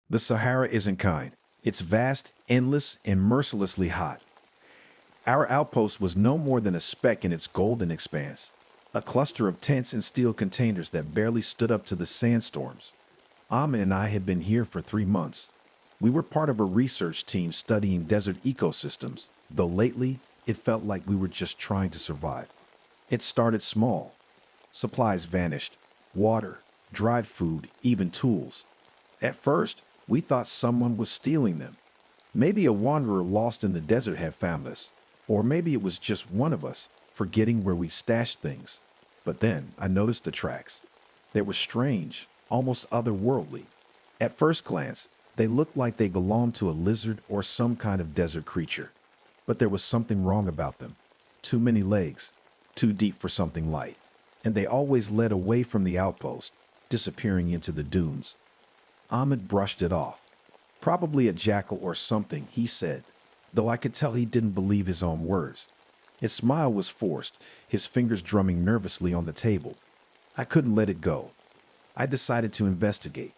The Sahara isn't kind. It's vast, endless, and mercilessly hot. Our outpost was no more than a speck in its golden expanse, a cluster of tents and steel containers that barely stood up to the sandstorms. Ahmed and I had been here for 3 months. We were part of a research team studying desert ecosystems, though lately it felt like we were just trying to survive. It started small. Supplies vanished: water, dried food, even tools. At first, we thought someone was stealing them. Maybe a wanderer lost in the desert had found us, or maybe it was just one of us forgetting where we stashed things. But then I noticed the tracks. They were strange, almost otherworldly. At first glance, they looked like they belonged to a lizard or some kind of desert creature. But there was something wrong about them. Too many legs, too deep for something light. And they always led away from the outpost, disappearing into the dunes. Ahmed brushed it off. Probably a jackal or something, he said, though I could tell he didn't believe his own words. His smile was forced, his fingers drumming nervously on the table. I couldn't let it go. I decided to investigate.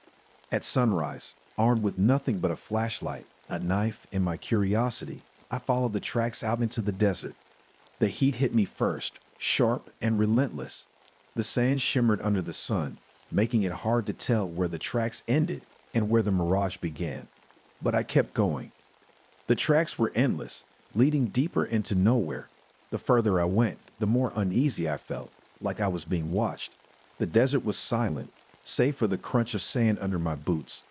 At sunrise, armed with nothing but a flashlight, a knife, and my curiosity, I followed the tracks out into the desert. The heat hit me first, sharp and relentless. The sand shimmered under the sun, making it hard to tell where the tracks ended and where the mirage began. But I kept going. The tracks were endless, leading deeper into nowhere. The further I went, the more uneasy I felt, like I was being watched. The desert was silent, save for the crunch of sand under my boots.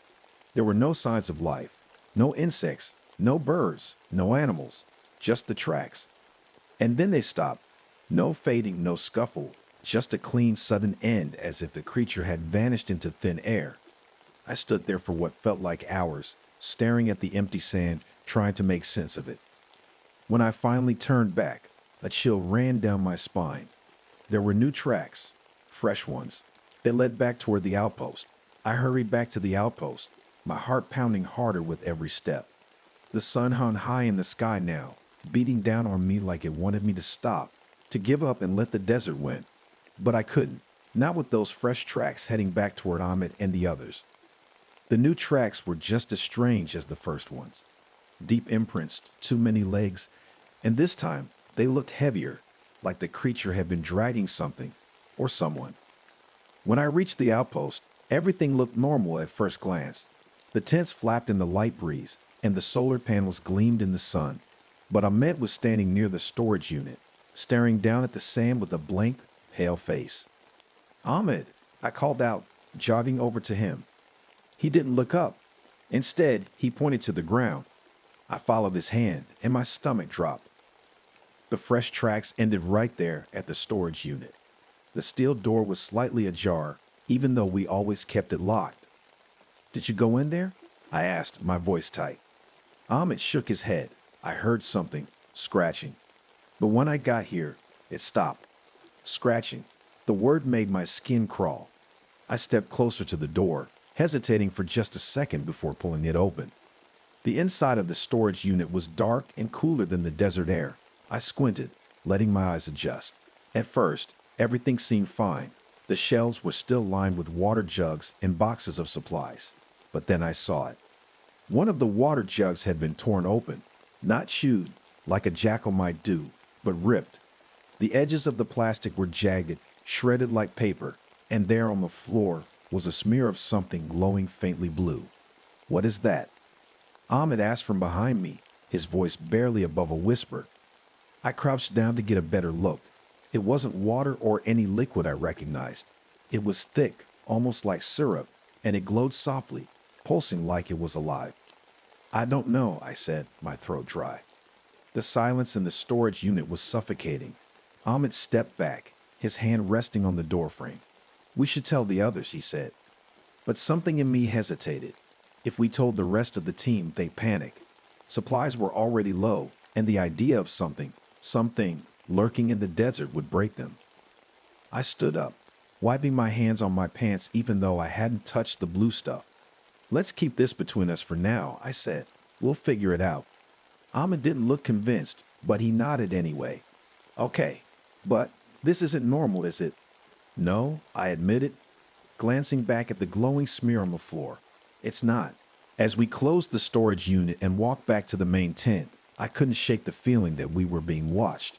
There were no signs of life, no insects, no birds, no animals, just the tracks. And then they stopped. No fading, no scuffle, just a clean, sudden end, as if the creature had vanished into thin air. I stood there for what felt like hours, staring at the empty sand, trying to make sense of it. When I finally turned back, a chill ran down my spine. There were new tracks, fresh ones. They led back toward the outpost. I hurried back to the outpost, my heart pounding harder with every step. The sun hung high in the sky now, beating down on me like it wanted me to stop, to give up and let the desert win. But I couldn't, not with those fresh tracks heading back toward Ahmed and the others. The new tracks were just as strange as the first ones. Deep imprints, too many legs, and this time they looked heavier, like the creature had been dragging something or someone. When I reached the outpost, everything looked normal at first glance. The tents flapped in the light breeze, and the solar panels gleamed in the sun. But Ahmed was standing near the storage unit, staring down at the sand with a blank, pale face. "Ahmed," I called out, jogging over to him. He didn't look up. Instead, he pointed to the ground. I followed his hand, and my stomach dropped. The fresh tracks ended right there at the storage unit. The steel door was slightly ajar, even though we always kept it locked. "Did you go in there?" I asked, my voice tight. Ahmed shook his head. I heard something, scratching. But when I got here, it stopped. Scratching. The word made my skin crawl. I stepped closer to the door, hesitating for just a second before pulling it open. The inside of the storage unit was dark and cooler than the desert air. I squinted, letting my eyes adjust. At first, everything seemed fine. The shelves were still lined with water jugs and boxes of supplies. But then I saw it. One of the water jugs had been torn open, not chewed, like a jackal might do, but ripped. The edges of the plastic were jagged, shredded like paper, and there on the floor was a smear of something glowing faintly blue. "What is that?" Ahmed asked from behind me, his voice barely above a whisper. I crouched down to get a better look. It wasn't water or any liquid I recognized. It was thick, almost like syrup, and it glowed softly, pulsing like it was alive. "I don't know," I said, my throat dry. The silence in the storage unit was suffocating. Ahmed stepped back, his hand resting on the doorframe. "We should tell the others," he said. But something in me hesitated. If we told the rest of the team, they'd panic. Supplies were already low, and the idea of something lurking in the desert would break them. I stood up, wiping my hands on my pants even though I hadn't touched the blue stuff. "Let's keep this between us for now," I said. "We'll figure it out." Ahmed didn't look convinced, but he nodded anyway. "Okay, but this isn't normal, is it?" "No," I admitted, glancing back at the glowing smear on the floor. "It's not. As we closed the storage unit and walked back to the main tent, I couldn't shake the feeling that we were being watched.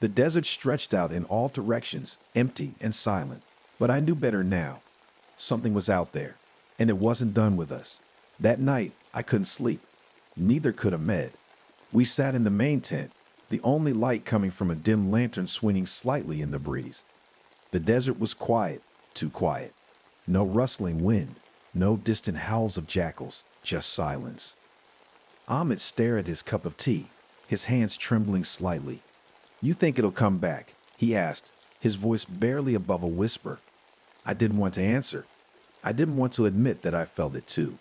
The desert stretched out in all directions, empty and silent. But I knew better now. Something was out there, and it wasn't done with us. That night, I couldn't sleep. Neither could Ahmed. We sat in the main tent, the only light coming from a dim lantern swinging slightly in the breeze. The desert was quiet, too quiet. No rustling wind, no distant howls of jackals, just silence. Ahmed stared at his cup of tea, his hands trembling slightly. "You think it'll come back?" he asked, his voice barely above a whisper. I didn't want to answer. I didn't want to admit that I felt it too.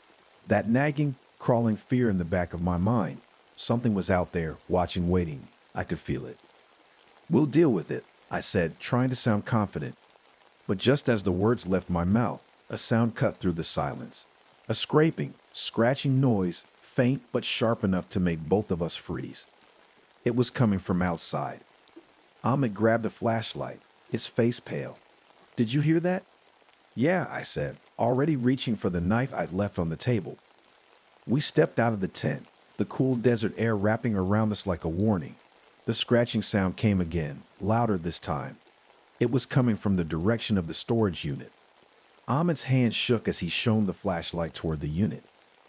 That nagging, crawling fear in the back of my mind. Something was out there, watching, waiting. I could feel it. "We'll deal with it," I said, trying to sound confident. But just as the words left my mouth, a sound cut through the silence. A scraping, scratching noise, faint but sharp enough to make both of us freeze. It was coming from outside. Ahmed grabbed a flashlight, his face pale. "Did you hear that?" "Yeah," I said, already reaching for the knife I'd left on the table. We stepped out of the tent, the cool desert air wrapping around us like a warning. The scratching sound came again, louder this time. It was coming from the direction of the storage unit. Ahmed's hand shook as he shone the flashlight toward the unit.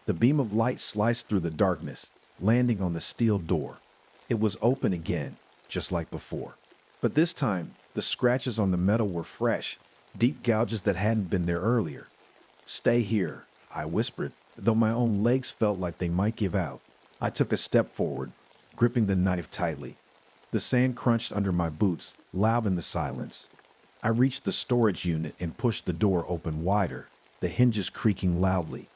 The beam of light sliced through the darkness, landing on the steel door. It was open again, just like before. But this time, the scratches on the metal were fresh, deep gouges that hadn't been there earlier. "Stay here," I whispered, though my own legs felt like they might give out. I took a step forward, gripping the knife tightly. The sand crunched under my boots, loud in the silence. I reached the storage unit and pushed the door open wider, the hinges creaking loudly.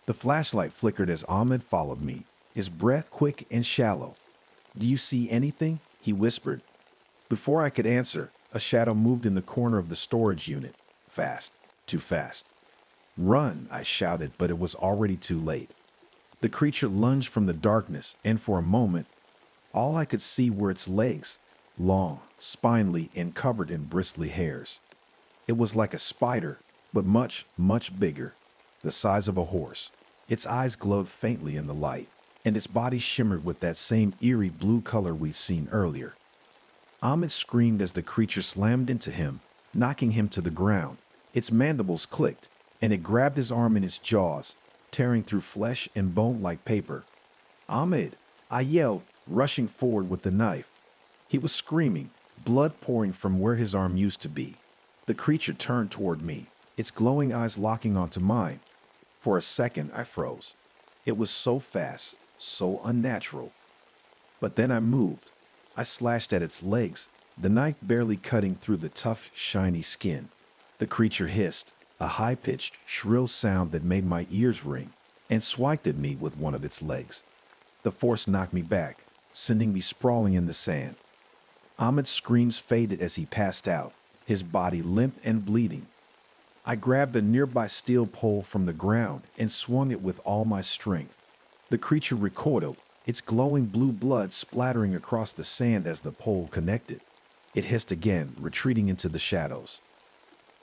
The flashlight flickered as Ahmed followed me, his breath quick and shallow. "Do you see anything?" he whispered. Before I could answer, a shadow moved in the corner of the storage unit. Fast, too fast. "Run," I shouted, but it was already too late. The creature lunged from the darkness, and for a moment, all I could see were its legs, long, spindly, and covered in bristly hairs. It was like a spider, but much, much bigger, the size of a horse. Its eyes glowed faintly in the light, and its body shimmered with that same eerie blue color we'd seen earlier. Ahmed screamed as the creature slammed into him, knocking him to the ground. Its mandibles clicked, and it grabbed his arm in its jaws, tearing through flesh and bone like paper. "Ahmed!" I yelled, rushing forward with the knife. He was screaming, blood pouring from where his arm used to be. The creature turned toward me, its glowing eyes locking onto mine. For a second, I froze. It was so fast, so unnatural. But then I moved. I slashed at its legs, the knife barely cutting through the tough, shiny skin. The creature hissed, a high-pitched, shrill sound that made my ears ring, and swiped at me with one of its legs. The force knocked me back, sending me sprawling in the sand. Ahmed's screams faded as he passed out, his body limp and bleeding. I grabbed a nearby steel pole from the ground and swung it with all my strength. The creature recoiled, its glowing blue blood splattering across the sand as the pole connected. It hissed again, retreating into the shadows.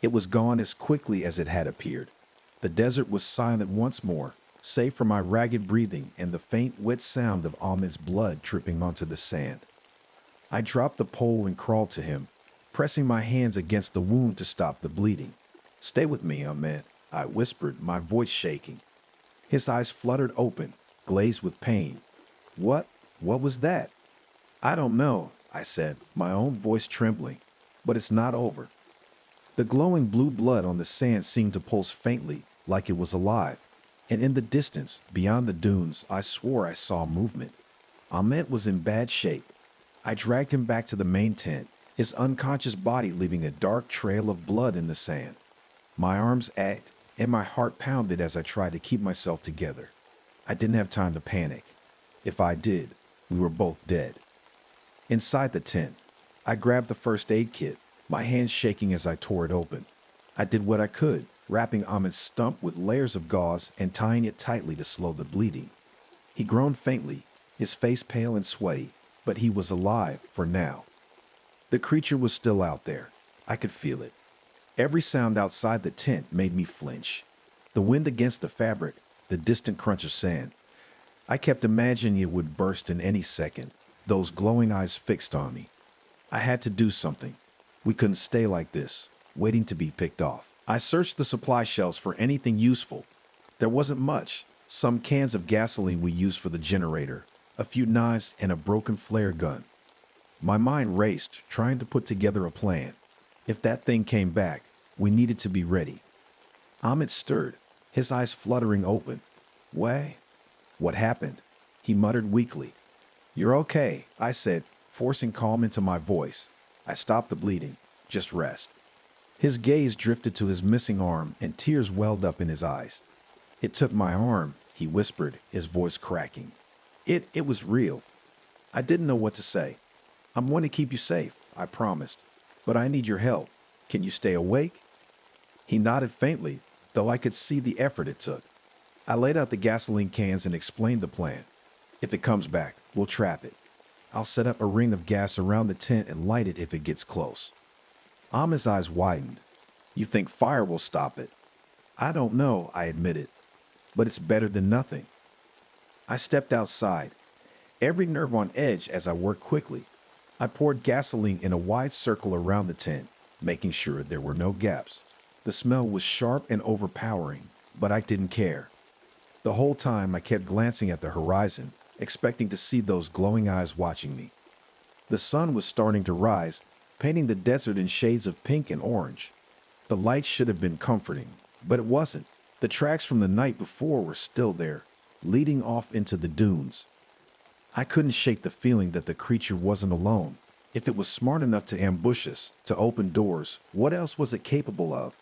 It was gone as quickly as it had appeared. The desert was silent once more, save for my ragged breathing and the faint, wet sound of Ahmed's blood dripping onto the sand. I dropped the pole and crawled to him, pressing my hands against the wound to stop the bleeding. "Stay with me, Ahmed," I whispered, my voice shaking. His eyes fluttered open, glazed with pain. What was that?" "I don't know," I said, my own voice trembling. "But it's not over." The glowing blue blood on the sand seemed to pulse faintly, like it was alive. And in the distance, beyond the dunes, I swore I saw movement. Ahmed was in bad shape. I dragged him back to the main tent, his unconscious body leaving a dark trail of blood in the sand. My arms ached, and my heart pounded as I tried to keep myself together. I didn't have time to panic. If I did, we were both dead. Inside the tent, I grabbed the first aid kit, my hands shaking as I tore it open. I did what I could, wrapping Ahmed's stump with layers of gauze and tying it tightly to slow the bleeding. He groaned faintly, his face pale and sweaty, but he was alive for now. The creature was still out there. I could feel it. Every sound outside the tent made me flinch. The wind against the fabric, the the distant crunch of sand. I kept imagining it would burst in any second, those glowing eyes fixed on me. I had to do something. We couldn't stay like this, waiting to be picked off. I searched the supply shelves for anything useful. There wasn't much. Some cans of gasoline we used for the generator, a few knives, and a broken flare gun. My mind raced, trying to put together a plan. If that thing came back, we needed to be ready. Ahmed stirred, his eyes fluttering open. "Way? What happened?" He muttered weakly. "You're okay," I said, forcing calm into my voice. "I stopped the bleeding. Just rest." His gaze drifted to his missing arm, and tears welled up in his eyes. "It took my arm," he whispered, his voice cracking. It was real." I didn't know what to say. "I'm going to keep you safe, I promised. But I need your help. Can you stay awake?" He nodded faintly, though I could see the effort it took. I laid out the gasoline cans and explained the plan. "If it comes back, we'll trap it. I'll set up a ring of gas around the tent and light it if it gets close." Ahmed's eyes widened. "You think fire will stop it?" "I don't know," I admitted. "But it's better than nothing." I stepped outside, every nerve on edge as I worked quickly. I poured gasoline in a wide circle around the tent, making sure there were no gaps. The smell was sharp and overpowering, but I didn't care. The whole time I kept glancing at the horizon, expecting to see those glowing eyes watching me. The sun was starting to rise, painting the desert in shades of pink and orange. The light should have been comforting, but it wasn't. The tracks from the night before were still there, leading off into the dunes. I couldn't shake the feeling that the creature wasn't alone. If it was smart enough to ambush us, to open doors, what else was it capable of?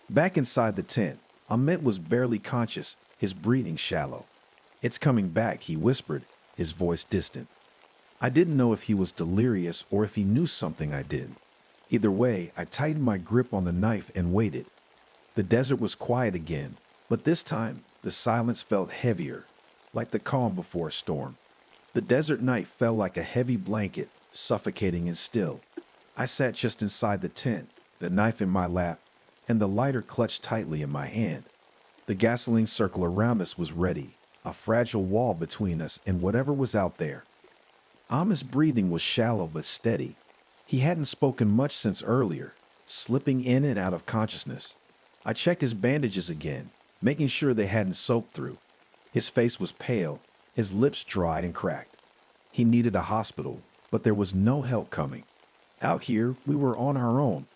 Back inside the tent, Ahmed was barely conscious, his breathing shallow. "It's coming back," he whispered, his voice distant. I didn't know if he was delirious or if he knew something I didn't. Either way, I tightened my grip on the knife and waited. The desert was quiet again, but this time the silence felt heavier, like the calm before a storm. The desert night felt like a heavy blanket, suffocating and still. I sat just inside the tent, the knife in my lap, and the lighter clutched tightly in my hand. The gasoline circle around us was ready, a fragile wall between us and whatever was out there. Ahmed's breathing was shallow but steady. He hadn't spoken much since earlier, slipping in and out of consciousness. I checked his bandages again, making sure they hadn't soaked through. His face was pale, his lips dried and cracked. He needed a hospital, but there was no help coming. Out here, we were on our own.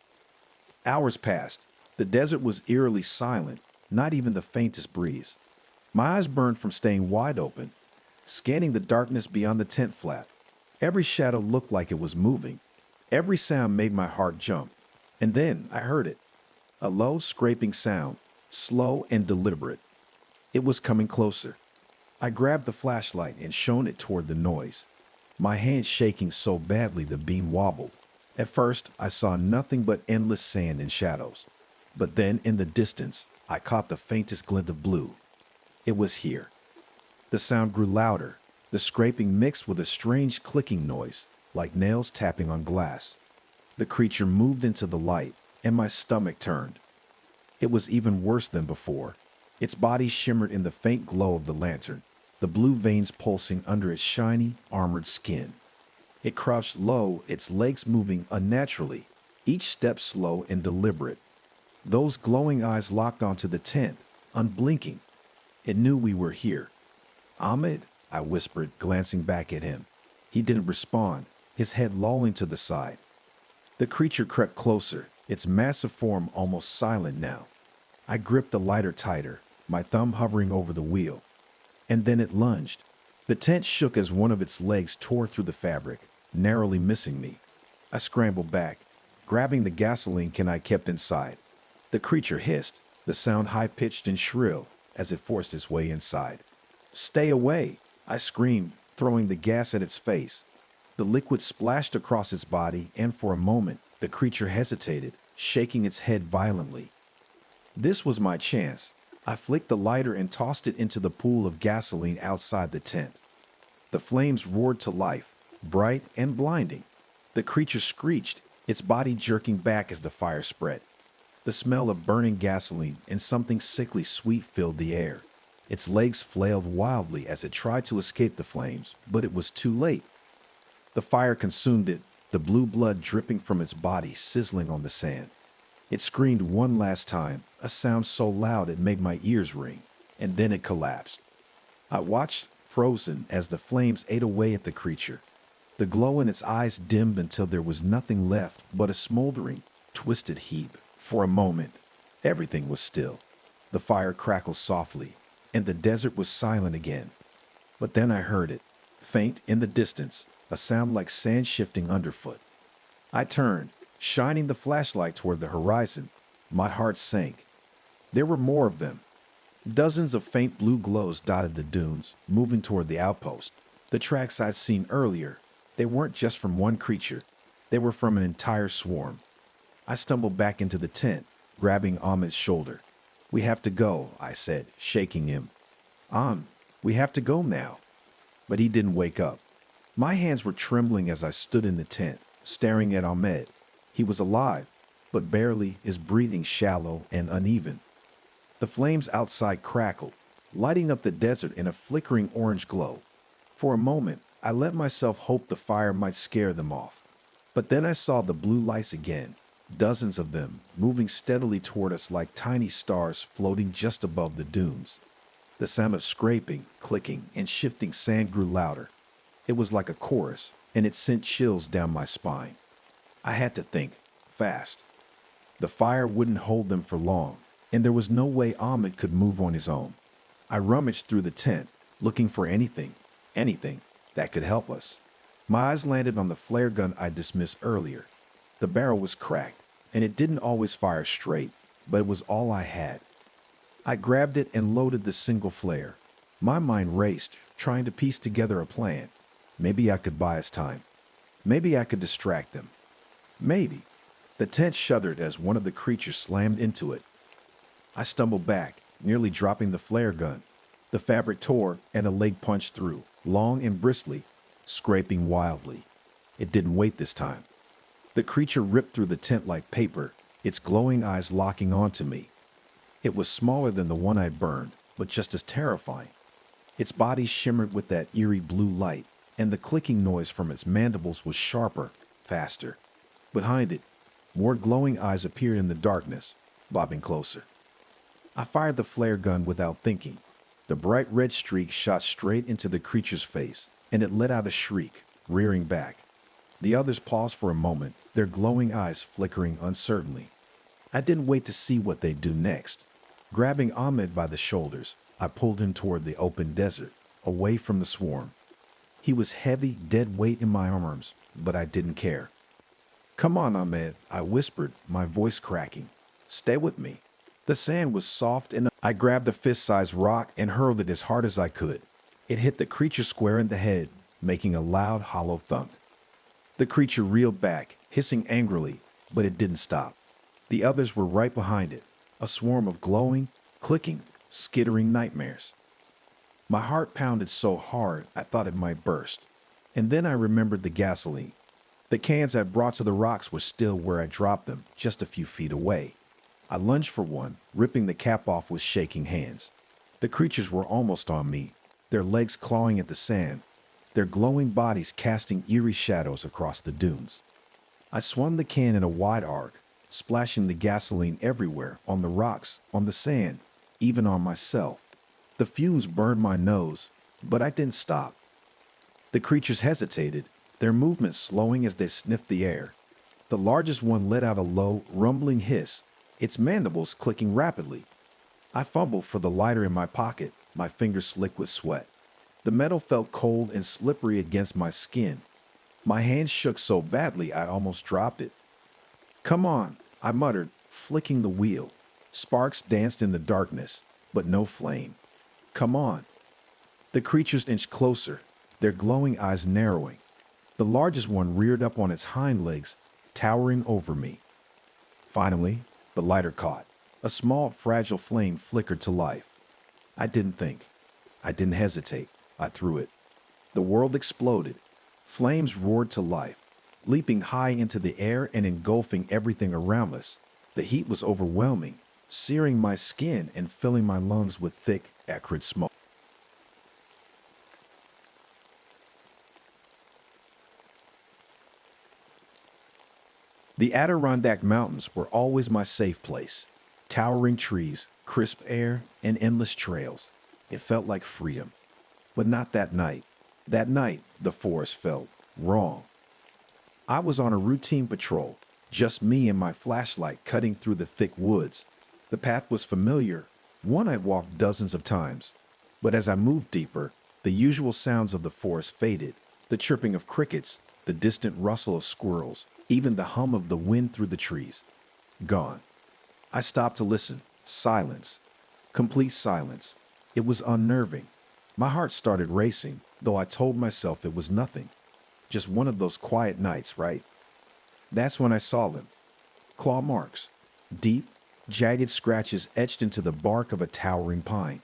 Hours passed. The desert was eerily silent, not even the faintest breeze. My eyes burned from staying wide open, scanning the darkness beyond the tent flap. Every shadow looked like it was moving. Every sound made my heart jump. And then I heard it. A low, scraping sound, slow and deliberate. It was coming closer. I grabbed the flashlight and shone it toward the noise, my hand shaking so badly the beam wobbled. At first, I saw nothing but endless sand and shadows. But then, in the distance, I caught the faintest glint of blue. It was here. The sound grew louder, the scraping mixed with a strange clicking noise, like nails tapping on glass. The creature moved into the light, and my stomach turned. It was even worse than before. Its body shimmered in the faint glow of the lantern, the blue veins pulsing under its shiny, armored skin. It crouched low, its legs moving unnaturally, each step slow and deliberate. Those glowing eyes locked onto the tent, unblinking. It knew we were here. "Ahmed," I whispered, glancing back at him. He didn't respond, his head lolling to the side. The creature crept closer, its massive form almost silent now. I gripped the lighter tighter, my thumb hovering over the wheel. And then it lunged. The tent shook as one of its legs tore through the fabric, narrowly missing me. I scrambled back, grabbing the gasoline can I kept inside. The creature hissed, the sound high-pitched and shrill, as it forced its way inside. "Stay away!" I screamed, throwing the gas at its face. The liquid splashed across its body, and for a moment, the creature hesitated, shaking its head violently. This was my chance. I flicked the lighter and tossed it into the pool of gasoline outside the tent. The flames roared to life, bright and blinding. The creature screeched, its body jerking back as the fire spread. The smell of burning gasoline and something sickly sweet filled the air. Its legs flailed wildly as it tried to escape the flames, but it was too late. The fire consumed it, the blue blood dripping from its body sizzling on the sand. It screamed one last time, a sound so loud it made my ears ring, and then it collapsed. I watched, frozen, as the flames ate away at the creature. The glow in its eyes dimmed until there was nothing left but a smoldering, twisted heap. For a moment, everything was still. The fire crackled softly, and the desert was silent again. But then I heard it, faint in the distance, a sound like sand shifting underfoot. I turned, shining the flashlight toward the horizon. My heart sank. There were more of them. Dozens of faint blue glows dotted the dunes, moving toward the outpost. The tracks I'd seen earlier, they weren't just from one creature. They were from an entire swarm. I stumbled back into the tent, grabbing Ahmed's shoulder. "We have to go," I said, shaking him. We have to go now." But he didn't wake up. My hands were trembling as I stood in the tent, staring at Ahmed. He was alive, but barely, his breathing shallow and uneven. The flames outside crackled, lighting up the desert in a flickering orange glow. For a moment, I let myself hope the fire might scare them off. But then I saw the blue lights again, dozens of them, moving steadily toward us like tiny stars floating just above the dunes. The sound of scraping, clicking, and shifting sand grew louder. It was like a chorus, and it sent chills down my spine. I had to think, fast. The fire wouldn't hold them for long, and there was no way Ahmed could move on his own. I rummaged through the tent, looking for anything that could help us. My eyes landed on the flare gun I dismissed earlier. The barrel was cracked, and it didn't always fire straight, but it was all I had. I grabbed it and loaded the single flare. My mind raced, trying to piece together a plan. Maybe I could buy us time. Maybe I could distract them. Maybe. The tent shuddered as one of the creatures slammed into it. I stumbled back, nearly dropping the flare gun. The fabric tore and a leg punched through, long and bristly, scraping wildly. It didn't wait this time. The creature ripped through the tent like paper, its glowing eyes locking onto me. It was smaller than the one I'd burned, but just as terrifying. Its body shimmered with that eerie blue light, and the clicking noise from its mandibles was sharper, faster. Behind it, more glowing eyes appeared in the darkness, bobbing closer. I fired the flare gun without thinking. The bright red streak shot straight into the creature's face, and it let out a shriek, rearing back. The others paused for a moment, their glowing eyes flickering uncertainly. I didn't wait to see what they'd do next. Grabbing Ahmed by the shoulders, I pulled him toward the open desert, away from the swarm. He was heavy, dead weight in my arms, but I didn't care. "Come on, Ahmed," I whispered, my voice cracking. "Stay with me." The sand was soft and I grabbed a fist-sized rock and hurled it as hard as I could. It hit the creature square in the head, making a loud, hollow thunk. The creature reeled back, hissing angrily, but it didn't stop. The others were right behind it, a swarm of glowing, clicking, skittering nightmares. My heart pounded so hard I thought it might burst. And then I remembered the gasoline. The cans I brought to the rocks were still where I dropped them, just a few feet away. I lunged for one, ripping the cap off with shaking hands. The creatures were almost on me, their legs clawing at the sand, their glowing bodies casting eerie shadows across the dunes. I swung the can in a wide arc, splashing the gasoline everywhere, on the rocks, on the sand, even on myself. The fumes burned my nose, but I didn't stop. The creatures hesitated, their movements slowing as they sniffed the air. The largest one let out a low, rumbling hiss, its mandibles clicking rapidly. I fumbled for the lighter in my pocket, my fingers slick with sweat. The metal felt cold and slippery against my skin. My hands shook so badly I almost dropped it. "Come on," I muttered, flicking the wheel. Sparks danced in the darkness, but no flame. "Come on." The creatures inched closer, their glowing eyes narrowing. The largest one reared up on its hind legs, towering over me. Finally, the lighter caught. A small, fragile flame flickered to life. I didn't think. I didn't hesitate. I threw it. The world exploded. Flames roared to life, leaping high into the air and engulfing everything around us. The heat was overwhelming, searing my skin and filling my lungs with thick, acrid smoke. The Adirondack Mountains were always my safe place. Towering trees, crisp air, and endless trails. It felt like freedom. But not that night. That night, the forest felt wrong. I was on a routine patrol, just me and my flashlight cutting through the thick woods. The path was familiar, one I'd walked dozens of times. But as I moved deeper, the usual sounds of the forest faded, the chirping of crickets, the distant rustle of squirrels, even the hum of the wind through the trees. Gone. I stopped to listen. Silence. Complete silence. It was unnerving. My heart started racing, though I told myself it was nothing. Just one of those quiet nights, right? That's when I saw them. Claw marks. Deep, jagged scratches etched into the bark of a towering pine.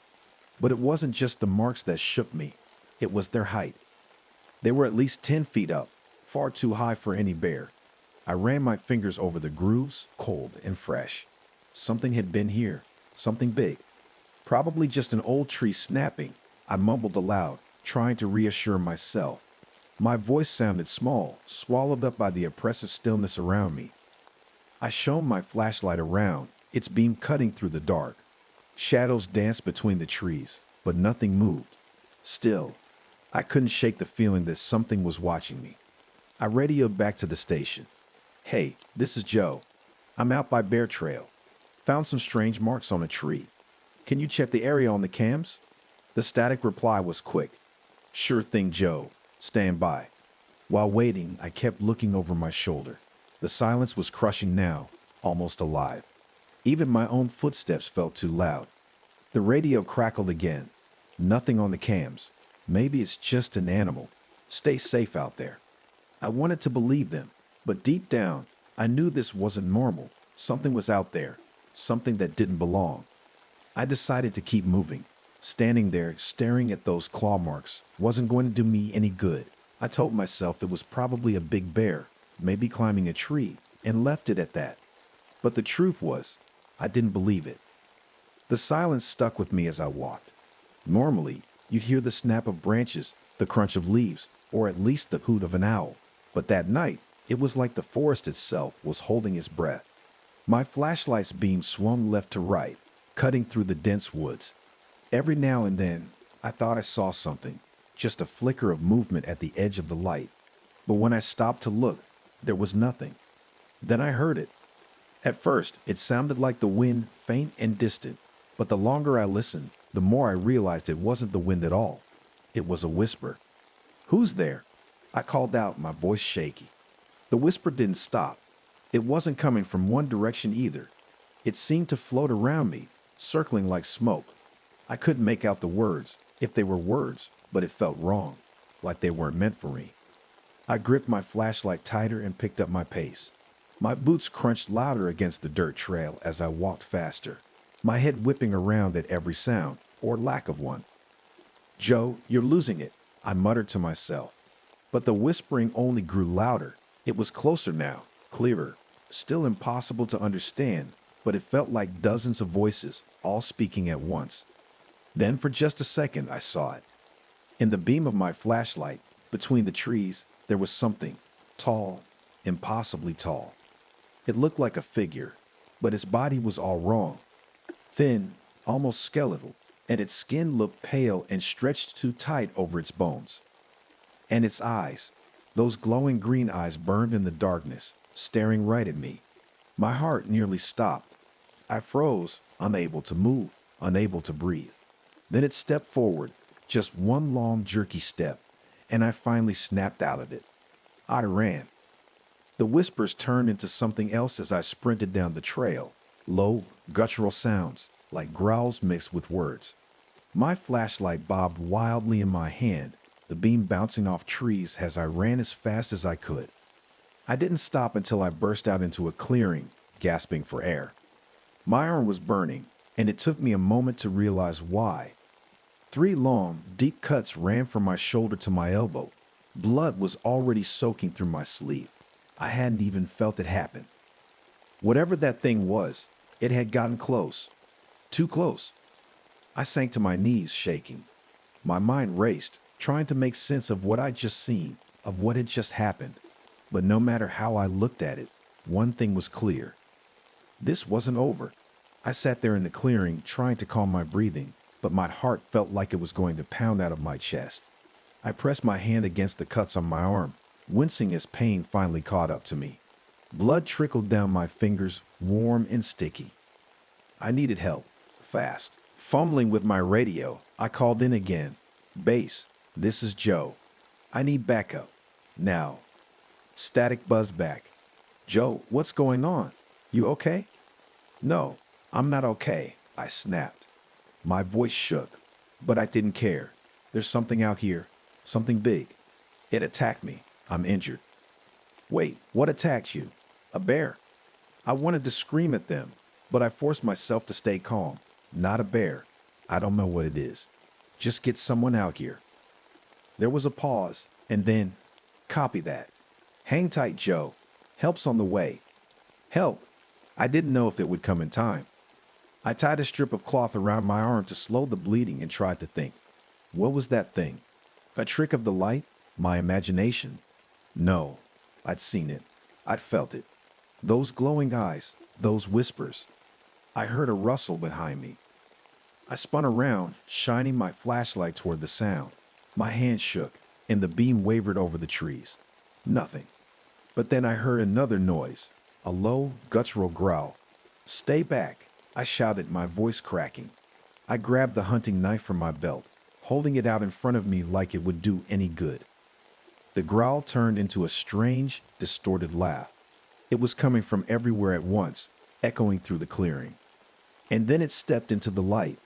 But it wasn't just the marks that shook me. It was their height. They were at least 10 feet up, far too high for any bear. I ran my fingers over the grooves, cold and fresh. Something had been here, something big. Probably just an old tree snapping. I mumbled aloud, trying to reassure myself. My voice sounded small, swallowed up by the oppressive stillness around me. I shone my flashlight around, its beam cutting through the dark. Shadows danced between the trees, but nothing moved. Still, I couldn't shake the feeling that something was watching me. I radioed back to the station. "Hey, this is Joe. I'm out by Bear Trail. Found some strange marks on a tree. Can you check the area on the cams?" The static reply was quick. "Sure thing, Joe. Stand by." While waiting, I kept looking over my shoulder. The silence was crushing now, almost alive. Even my own footsteps felt too loud. The radio crackled again. "Nothing on the cams. Maybe it's just an animal. Stay safe out there." I wanted to believe them, but deep down, I knew this wasn't normal. Something was out there, something that didn't belong. I decided to keep moving. Standing there, staring at those claw marks, wasn't going to do me any good. I told myself it was probably a big bear, maybe climbing a tree, and left it at that. But the truth was, I didn't believe it. The silence stuck with me as I walked. Normally, you'd hear the snap of branches, the crunch of leaves, or at least the hoot of an owl. But that night, it was like the forest itself was holding its breath. My flashlight's beam swung left to right, cutting through the dense woods. Every now and then, I thought I saw something, just a flicker of movement at the edge of the light. But when I stopped to look, there was nothing. Then I heard it. At first, it sounded like the wind, faint and distant, but the longer I listened, the more I realized it wasn't the wind at all. It was a whisper. "Who's there?" I called out, my voice shaky. The whisper didn't stop. It wasn't coming from one direction either. It seemed to float around me, circling like smoke. I couldn't make out the words, if they were words, but it felt wrong, like they weren't meant for me. I gripped my flashlight tighter and picked up my pace. My boots crunched louder against the dirt trail as I walked faster, my head whipping around at every sound, or lack of one. "Joe, you're losing it," I muttered to myself. But the whispering only grew louder. It was closer now, clearer, still impossible to understand, but it felt like dozens of voices, all speaking at once. Then for just a second, I saw it. In the beam of my flashlight, between the trees, there was something, tall, impossibly tall. It looked like a figure, but its body was all wrong. Thin, almost skeletal, and its skin looked pale and stretched too tight over its bones. And its eyes, those glowing green eyes burned in the darkness, staring right at me. My heart nearly stopped. I froze, unable to move, unable to breathe. Then it stepped forward, just one long jerky step, and I finally snapped out of it. I ran. The whispers turned into something else as I sprinted down the trail, low, guttural sounds, like growls mixed with words. My flashlight bobbed wildly in my hand, the beam bouncing off trees as I ran as fast as I could. I didn't stop until I burst out into a clearing, gasping for air. My arm was burning, and it took me a moment to realize why. 3 long, deep cuts ran from my shoulder to my elbow. Blood was already soaking through my sleeve. I hadn't even felt it happen. Whatever that thing was, It had gotten close. Too close. I sank to my knees, shaking. My mind raced, trying to make sense of what I'd just seen, of what had just happened. But no matter how I looked at it, one thing was clear. This wasn't over. I sat there in the clearing, trying to calm my breathing, but my heart felt like it was going to pound out of my chest. I pressed my hand against the cuts on my arm, wincing as pain finally caught up to me. Blood trickled down my fingers, warm and sticky. I needed help, fast. Fumbling with my radio, I called in again. "Base, this is Joe. I need backup. Now." Static buzzed back. "Joe, what's going on? You okay?" "No, I'm not okay," I snapped. My voice shook, but I didn't care. "There's something out here, something big. It attacked me. I'm injured." "Wait, what attacked you?" "A bear." I wanted to scream at them, but I forced myself to stay calm. "Not a bear. I don't know what it is. Just get someone out here." There was a pause, and then, "Copy that. Hang tight, Joe. Help's on the way." Help? I didn't know if it would come in time. I tied a strip of cloth around my arm to slow the bleeding and tried to think. What was that thing? A trick of the light? My imagination? No. I'd seen it. I'd felt it. Those glowing eyes, those whispers. I heard a rustle behind me. I spun around, shining my flashlight toward the sound. My hand shook, and the beam wavered over the trees. Nothing. But then I heard another noise, a low, guttural growl. "Stay back," I shouted, my voice cracking. I grabbed the hunting knife from my belt, holding it out in front of me like it would do any good. The growl turned into a strange, distorted laugh. It was coming from everywhere at once, echoing through the clearing. And then it stepped into the light.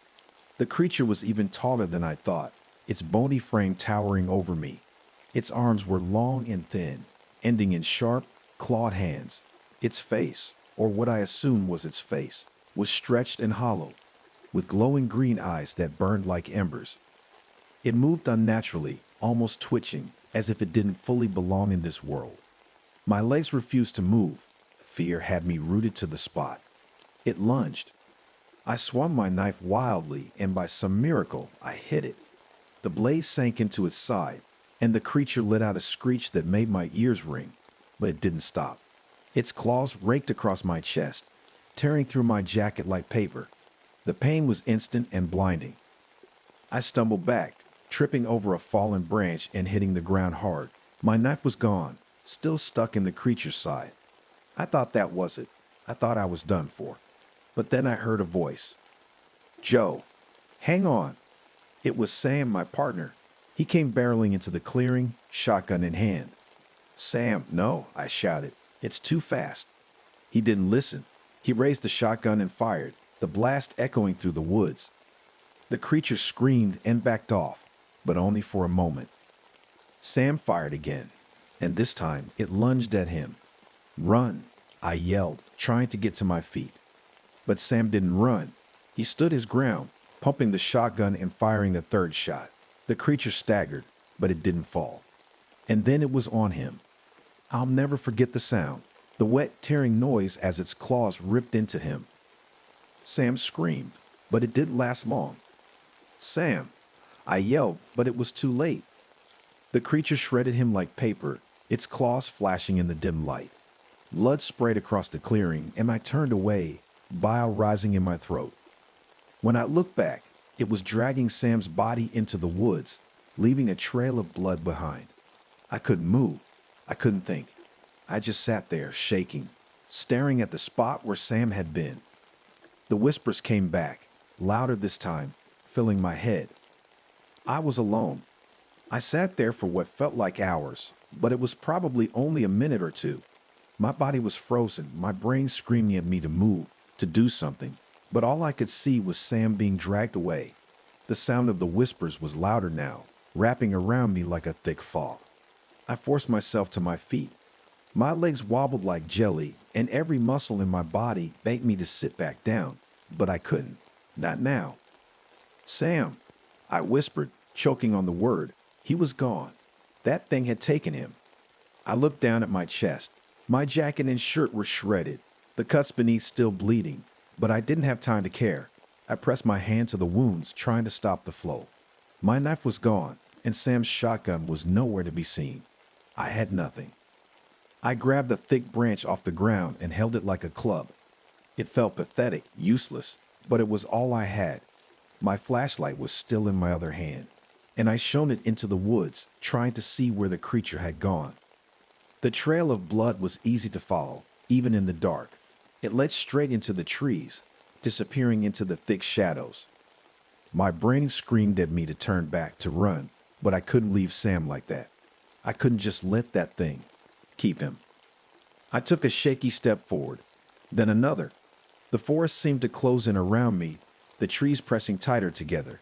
The creature was even taller than I thought, its bony frame towering over me. Its arms were long and thin, ending in sharp, clawed hands. Its face, or what I assumed was its face, was stretched and hollow, with glowing green eyes that burned like embers. It moved unnaturally, almost twitching, as if it didn't fully belong in this world. My legs refused to move. Fear had me rooted to the spot. It lunged. I swung my knife wildly, and by some miracle, I hit it. The blade sank into its side, and the creature let out a screech that made my ears ring, but it didn't stop. Its claws raked across my chest, tearing through my jacket like paper. The pain was instant and blinding. I stumbled back, tripping over a fallen branch and hitting the ground hard. My knife was gone, still stuck in the creature's side. I thought that was it. I thought I was done for. But then I heard a voice. "Joe, hang on." It was Sam, my partner. He came barreling into the clearing, shotgun in hand. "Sam, no," I shouted. "It's too fast." He didn't listen. He raised the shotgun and fired, the blast echoing through the woods. The creature screamed and backed off, but only for a moment. Sam fired again, and this time it lunged at him. "Run," I yelled, trying to get to my feet. But Sam didn't run. He stood his ground, pumping the shotgun and firing the third shot. The creature staggered, but it didn't fall. And then it was on him. I'll never forget the sound, the wet, tearing noise as its claws ripped into him. Sam screamed, but it didn't last long. "Sam!" I yelled, but it was too late. The creature shredded him like paper, its claws flashing in the dim light. Blood sprayed across the clearing, and I turned away, bile rising in my throat. When I looked back, it was dragging Sam's body into the woods, leaving a trail of blood behind. I couldn't move. I couldn't think. I just sat there, shaking, staring at the spot where Sam had been. The whispers came back, louder this time, filling my head. I was alone. I sat there for what felt like hours, but it was probably only a minute or two. My body was frozen, my brain screaming at me to move, to do something, but all I could see was Sam being dragged away. The sound of the whispers was louder now, wrapping around me like a thick fog. I forced myself to my feet. My legs wobbled like jelly, and every muscle in my body begged me to sit back down, but I couldn't. Not now. "Sam," I whispered, choking on the word. He was gone. That thing had taken him. I looked down at my chest. My jacket and shirt were shredded, the cuts beneath still bleeding, But I didn't have time to care. I pressed my hand to the wounds, trying to stop the flow. My knife was gone, and Sam's shotgun was nowhere to be seen. I had nothing. I grabbed a thick branch off the ground and held it like a club. It felt pathetic, useless, but it was all I had. My flashlight was still in my other hand, and I shone it into the woods, trying to see where the creature had gone. The trail of blood was easy to follow, even in the dark. It led straight into the trees, disappearing into the thick shadows. My brain screamed at me to turn back, to run, but I couldn't leave Sam like that. I couldn't just let that thing keep him. I took a shaky step forward, then another. The forest seemed to close in around me, the trees pressing tighter together.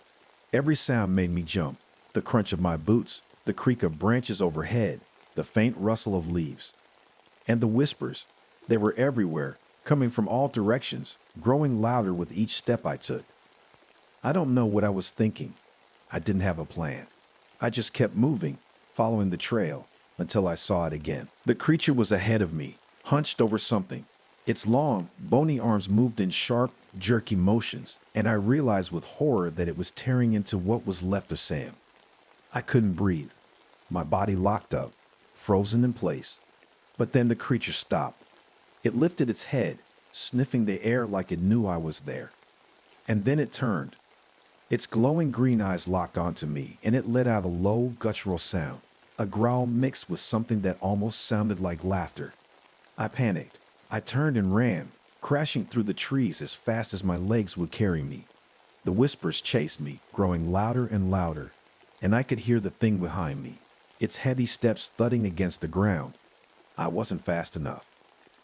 Every sound made me jump, the crunch of my boots, the creak of branches overhead, the faint rustle of leaves. And the whispers, they were everywhere, coming from all directions, growing louder with each step I took. I don't know what I was thinking. I didn't have a plan. I just kept moving, following the trail, until I saw it again. The creature was ahead of me, hunched over something. Its long, bony arms moved in sharp, jerky motions, and I realized with horror that it was tearing into what was left of Sam. I couldn't breathe. My body locked up, frozen in place. But then the creature stopped. It lifted its head, sniffing the air like it knew I was there. And then it turned. Its glowing green eyes locked onto me, and it let out a low, guttural sound, a growl mixed with something that almost sounded like laughter. I panicked. I turned and ran, crashing through the trees as fast as my legs would carry me. The whispers chased me, growing louder and louder, and I could hear the thing behind me, its heavy steps thudding against the ground. I wasn't fast enough.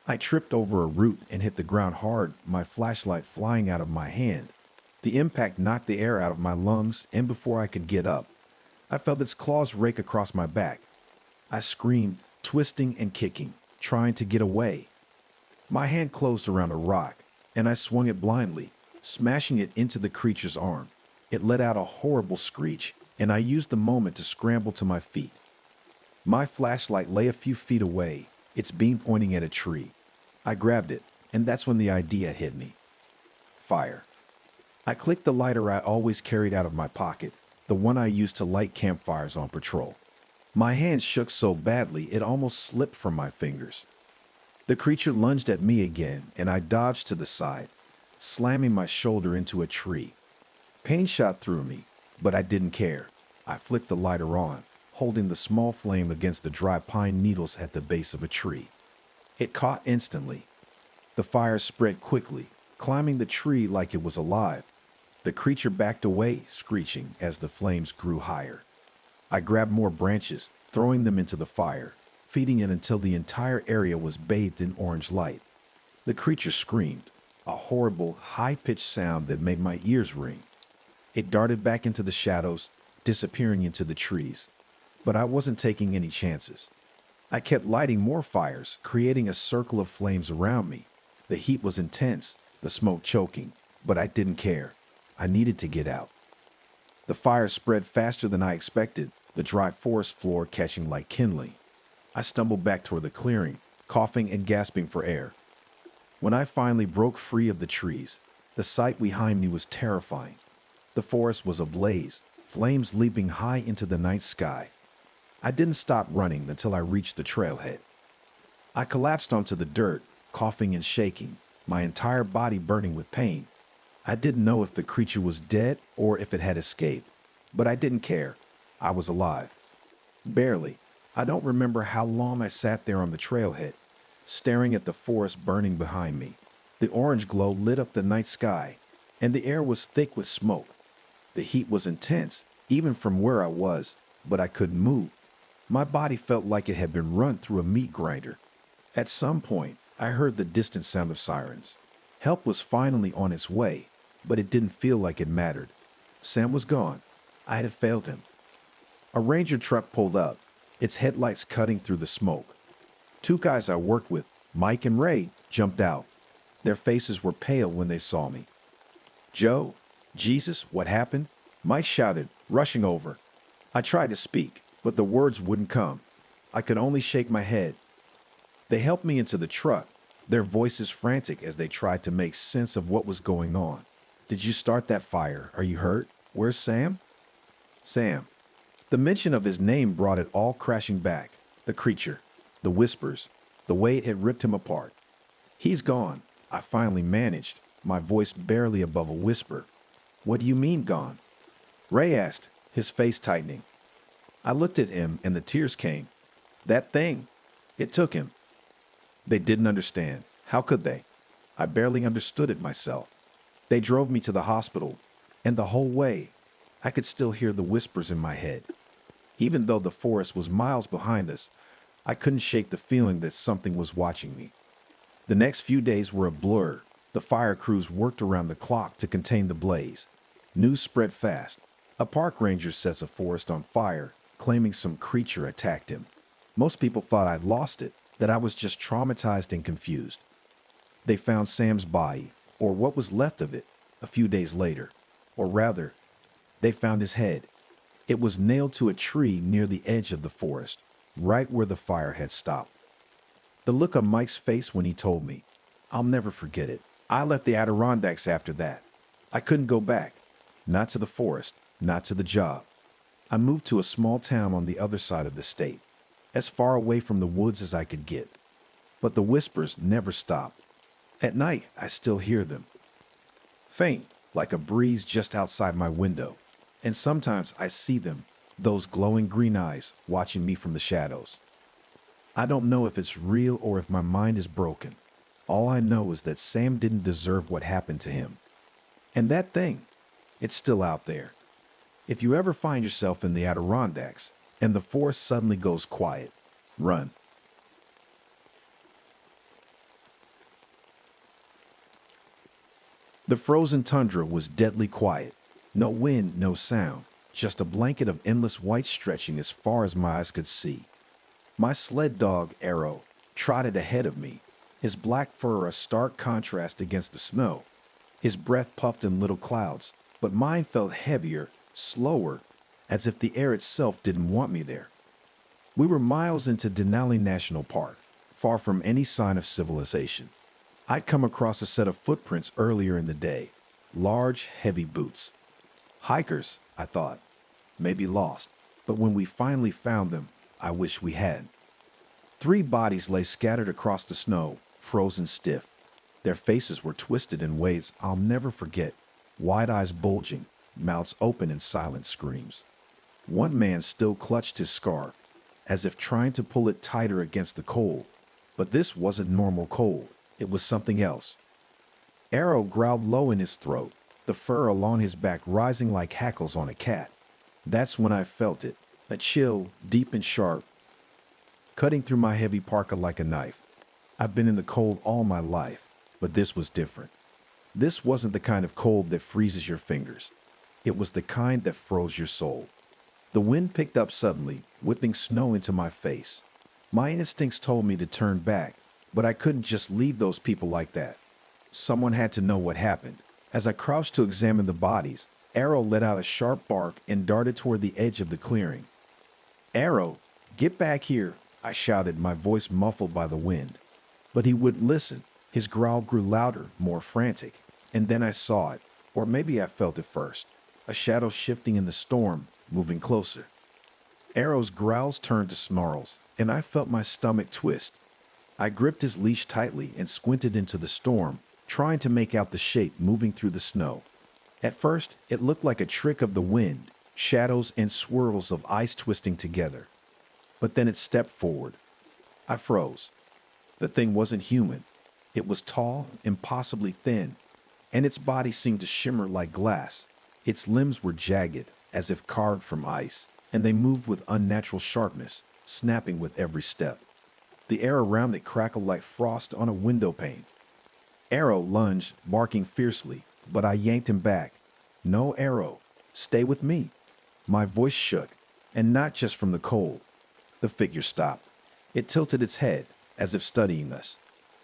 I tripped over a root and hit the ground hard, my flashlight flying out of my hand. The impact knocked the air out of my lungs, and before I could get up, I felt its claws rake across my back. I screamed, twisting and kicking, trying to get away. My hand closed around a rock, and I swung it blindly, smashing it into the creature's arm. It let out a horrible screech, and I used the moment to scramble to my feet. My flashlight lay a few feet away, its beam pointing at a tree. I grabbed it, and that's when the idea hit me. Fire. I clicked the lighter I always carried out of my pocket, the one I used to light campfires on patrol. My hand shook so badly it almost slipped from my fingers. The creature lunged at me again, and I dodged to the side, slamming my shoulder into a tree. Pain shot through me, but I didn't care. I flicked the lighter on, holding the small flame against the dry pine needles at the base of a tree. It caught instantly. The fire spread quickly, climbing the tree like it was alive. The creature backed away, screeching as the flames grew higher. I grabbed more branches, throwing them into the fire, feeding it until the entire area was bathed in orange light. The creature screamed, a horrible, high-pitched sound that made my ears ring. It darted back into the shadows, disappearing into the trees. But I wasn't taking any chances. I kept lighting more fires, creating a circle of flames around me. The heat was intense, the smoke choking, but I didn't care. I needed to get out. The fire spread faster than I expected, the dry forest floor catching like kindling. I stumbled back toward the clearing, coughing and gasping for air. When I finally broke free of the trees, the sight behind me was terrifying. The forest was ablaze, flames leaping high into the night sky. I didn't stop running until I reached the trailhead. I collapsed onto the dirt, coughing and shaking, my entire body burning with pain. I didn't know if the creature was dead or if it had escaped, but I didn't care. I was alive. Barely. I don't remember how long I sat there on the trailhead, staring at the forest burning behind me. The orange glow lit up the night sky, and the air was thick with smoke. The heat was intense, even from where I was, but I couldn't move. My body felt like it had been run through a meat grinder. At some point, I heard the distant sound of sirens. Help was finally on its way, but it didn't feel like it mattered. Sam was gone. I had failed him. A ranger truck pulled up, its headlights cutting through the smoke. Two guys I worked with, Mike and Ray, jumped out. Their faces were pale when they saw me. "Joe, Jesus, what happened?" Mike shouted, rushing over. I tried to speak, but the words wouldn't come. I could only shake my head. They helped me into the truck, their voices frantic as they tried to make sense of what was going on. "Did you start that fire? Are you hurt? Where's Sam?" Sam. The mention of his name brought it all crashing back. The creature, the whispers, the way it had ripped him apart. "He's gone," I finally managed, my voice barely above a whisper. "What do you mean gone?" Ray asked, his face tightening. I looked at him and the tears came. "That thing, it took him." They didn't understand. How could they? I barely understood it myself. They drove me to the hospital, and the whole way, I could still hear the whispers in my head. Even though the forest was miles behind us, I couldn't shake the feeling that something was watching me. The next few days were a blur. The fire crews worked around the clock to contain the blaze. News spread fast. A park ranger sets a forest on fire, claiming some creature attacked him. Most people thought I'd lost it, that I was just traumatized and confused. They found Sam's body, or what was left of it, a few days later. Or rather, they found his head. It was nailed to a tree near the edge of the forest, right where the fire had stopped. The look on Mike's face when he told me, I'll never forget it. I left the Adirondacks after that. I couldn't go back. Not to the forest, not to the job. I moved to a small town on the other side of the state, as far away from the woods as I could get. But the whispers never stopped. At night, I still hear them. Faint, like a breeze just outside my window. And sometimes I see them, those glowing green eyes watching me from the shadows. I don't know if it's real or if my mind is broken. All I know is that Sam didn't deserve what happened to him. And that thing, it's still out there. If you ever find yourself in the Adirondacks and the forest suddenly goes quiet, run. The frozen tundra was deadly quiet. No wind, no sound, just a blanket of endless white stretching as far as my eyes could see. My sled dog, Arrow, trotted ahead of me, his black fur a stark contrast against the snow. His breath puffed in little clouds, but mine felt heavier, slower, as if the air itself didn't want me there. We were miles into Denali National Park, far from any sign of civilization. I'd come across a set of footprints earlier in the day, large, heavy boots. Hikers, I thought, maybe lost, but when we finally found them, I wish we had. 3 bodies lay scattered across the snow, frozen stiff. Their faces were twisted in ways I'll never forget, wide eyes bulging, mouths open in silent screams. One man still clutched his scarf, as if trying to pull it tighter against the cold. But this wasn't normal cold. It was something else. Arrow growled low in his throat, the fur along his back rising like hackles on a cat. That's when I felt it, a chill, deep and sharp, cutting through my heavy parka like a knife. I've been in the cold all my life, but this was different. This wasn't the kind of cold that freezes your fingers. It was the kind that froze your soul. The wind picked up suddenly, whipping snow into my face. My instincts told me to turn back, but I couldn't just leave those people like that. Someone had to know what happened. As I crouched to examine the bodies, Arrow let out a sharp bark and darted toward the edge of the clearing. "Arrow, get back here," I shouted, my voice muffled by the wind. But he wouldn't listen. His growl grew louder, more frantic. And then I saw it, or maybe I felt it first. A shadow shifting in the storm, moving closer. Arrow's growls turned to snarls, and I felt my stomach twist. I gripped his leash tightly and squinted into the storm, trying to make out the shape moving through the snow. At first, it looked like a trick of the wind, shadows and swirls of ice twisting together. But then it stepped forward. I froze. The thing wasn't human. It was tall, impossibly thin, and its body seemed to shimmer like glass. Its limbs were jagged, as if carved from ice, and they moved with unnatural sharpness, snapping with every step. The air around it crackled like frost on a window pane. Arrow lunged, barking fiercely, but I yanked him back. "No, Arrow. Stay with me." My voice shook, and not just from the cold. The figure stopped. It tilted its head, as if studying us.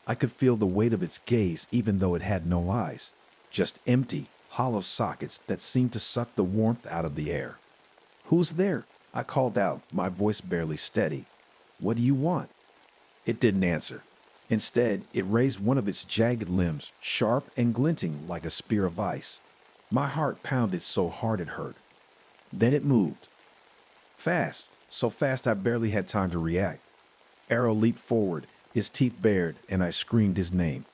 I could feel the weight of its gaze even though it had no eyes. Just empty, hollow sockets that seemed to suck the warmth out of the air. "Who's there?" I called out, my voice barely steady. "What do you want?" It didn't answer. Instead, it raised one of its jagged limbs, sharp and glinting like a spear of ice. My heart pounded so hard it hurt. Then it moved. Fast, so fast I barely had time to react. Arrow leaped forward, his teeth bared, and I screamed his name.